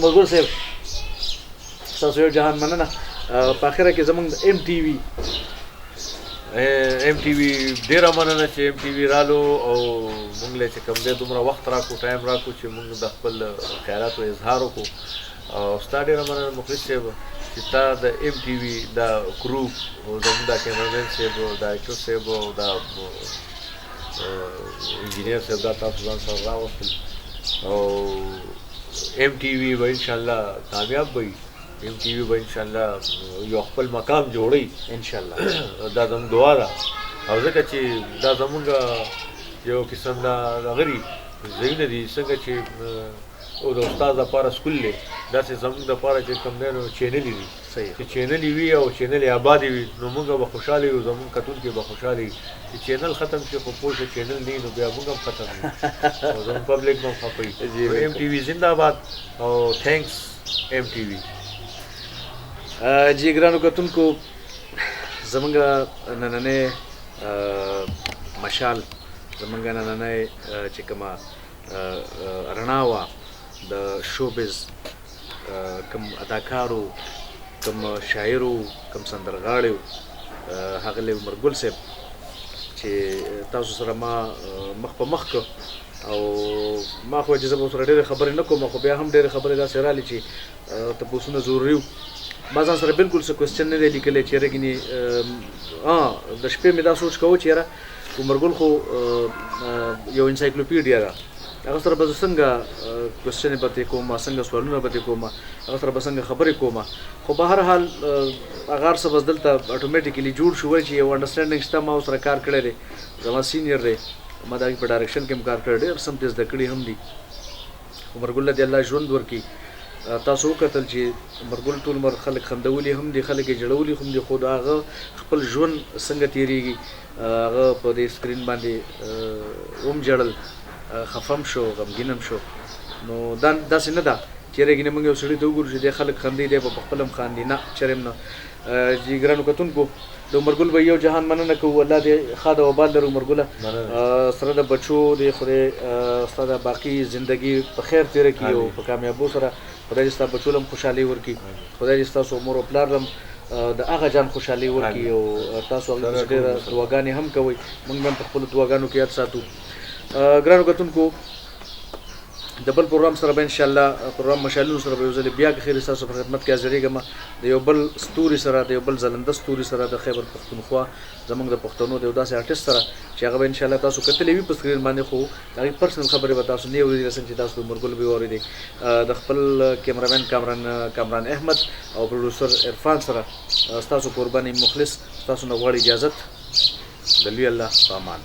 مرګل صاحب ستاسو یو جهان مننه. په اخره کې زمونږ ایم ټي وي ډېره مننه چې ایم ټي وي رالو او موږ له چې کوم دی دومره وخت راکړو، ټایم راکړو چې موږ د خپل خیالاتو اظهار وکړو. او ستا ډېره مننه مخلص صاحب چې تا د ایم ټي وي دا کرو او زموږ دا کیمرمین صاحب، دا ایکټر صاحب او دا انجینیر صاحب دا تاسو ځان سره راوستل او ایم ټي وي به انشاءالله کامیاب وي. ایم ټي وي به انشاءالله یو خپل مقام جوړوي انشاءالله. دا زموږ دعا ده. او ځکه چې دا زموږ یو قسم دا غري ځایونه دي څنګه چې او د استاد لپاره سکول دی، داسې زموږ دپاره چې کوم دی نو چینلې دي. صحیح. چې چینلې وي او چینلې آبادې وي نو موږ به خوشحاله یو، زموږ کتونکي به خوشحاله وي. چې چینل ختم شي خو پوه شه چینل نه وي نو بیا موږ هم ختم وي او زموږ پبلک به هم خفه وي. ایم ټي وي زنده آباد او تھینکس ایم ټي وي. جی ګرانو کتونکو، زمونږ نننۍ مشال، زمونږ نننۍ چې کومه رڼا وه د شوبز، کوم اداکارو، کوم شاعرو، کوم سندرغاړي ښاغلی عمرګل صاحب چې تاسو سره ما مخ په مخ کړ او ما خو چې زه به سره ډېرې خبرې نه کوم، خو بیا هم ډېرې خبرې داسې رالې چې تپوسونه ضروري وو. ما ځان سره بالکل څه کوېسچن نه دی لیکلی چې یاره ګینې د شپې مې دا سوچ کوو چې یاره عمرګل خو یو انسایکلوپیډیا ده، هغه سره به زه څنګه کوېسچنې به ترې کوم، څنګه سوالونه به ترې کوم، هغه سره به څنګه خبرې کوم. خو به هر حال هغه هر څه بس دلته اټومیټیکلی جوړ شو چې یو انډرسټینډینګ شته. ما ورسره کار کړی دی، زما سینیر دی، ما د هغې په ډایرکشن کې هم کار کړی، ډېر څه مې زده کړي هم دي. عمرګل له دې الله ژوند ورکړي. تاسو وکتل چې عمرګل ټول عمر خلک خندولي هم دي، خلک یې جړولي هم دي، خو د هغه خپل ژوند څنګه تېرېږي هغه په دې سکرین باندې هم جړل، خفم شو، غمګین هم شو. نو دا داسې نه ده چې یاره ګینې موږ یو سړي ته وګورو چې دی خلک خندي، دی به په خپله هم خاندي، نه چرې هم نه. جی ګرانو کتونکو، د عمرګل به یو جهان مننه کوو. الله دې ښه د وبال لرو عمرګله، سره د بچو د خدای ستا د باقي زندګي په خیر تېره کړي او په کامیابو سره خدای دې ستا بچو له هم خوشحالۍ ورکړي، خدای دې ستاسو مور او پلار له هم د هغه جان خوشحالۍ ورکړي او تاسو هغې پسې ډېره دعاګانې هم کوئ، موږ به هم په خپلو دعاګانو کې یاد ساتو. ګرانو کتونکو، د بل پروګرام سره به انشاءالله پروګرام مشالونو سره به یو ځلې بیا خیر ستاسو په خدمت کې حاضرېږم د یو بل ستوري سره، د یو بل ځلنده ستوري سره، د خیبر پښتونخوا زموږ د پښتنو د یو داسې آرټسټ سره چې هغه به انشاءالله تاسو کتلی وي په سکرین باندې، خو د هغې پرسنل خبرې به تاسو نه اورېدلې څنګه چې تاسو عمرګل به واورېدې. د خپل کیمرامین کامران احمد او پروډوسر عرفان سره ستاسو قرباني مخلص، ستاسو نه غواړي اجازت د لوی الله په امان.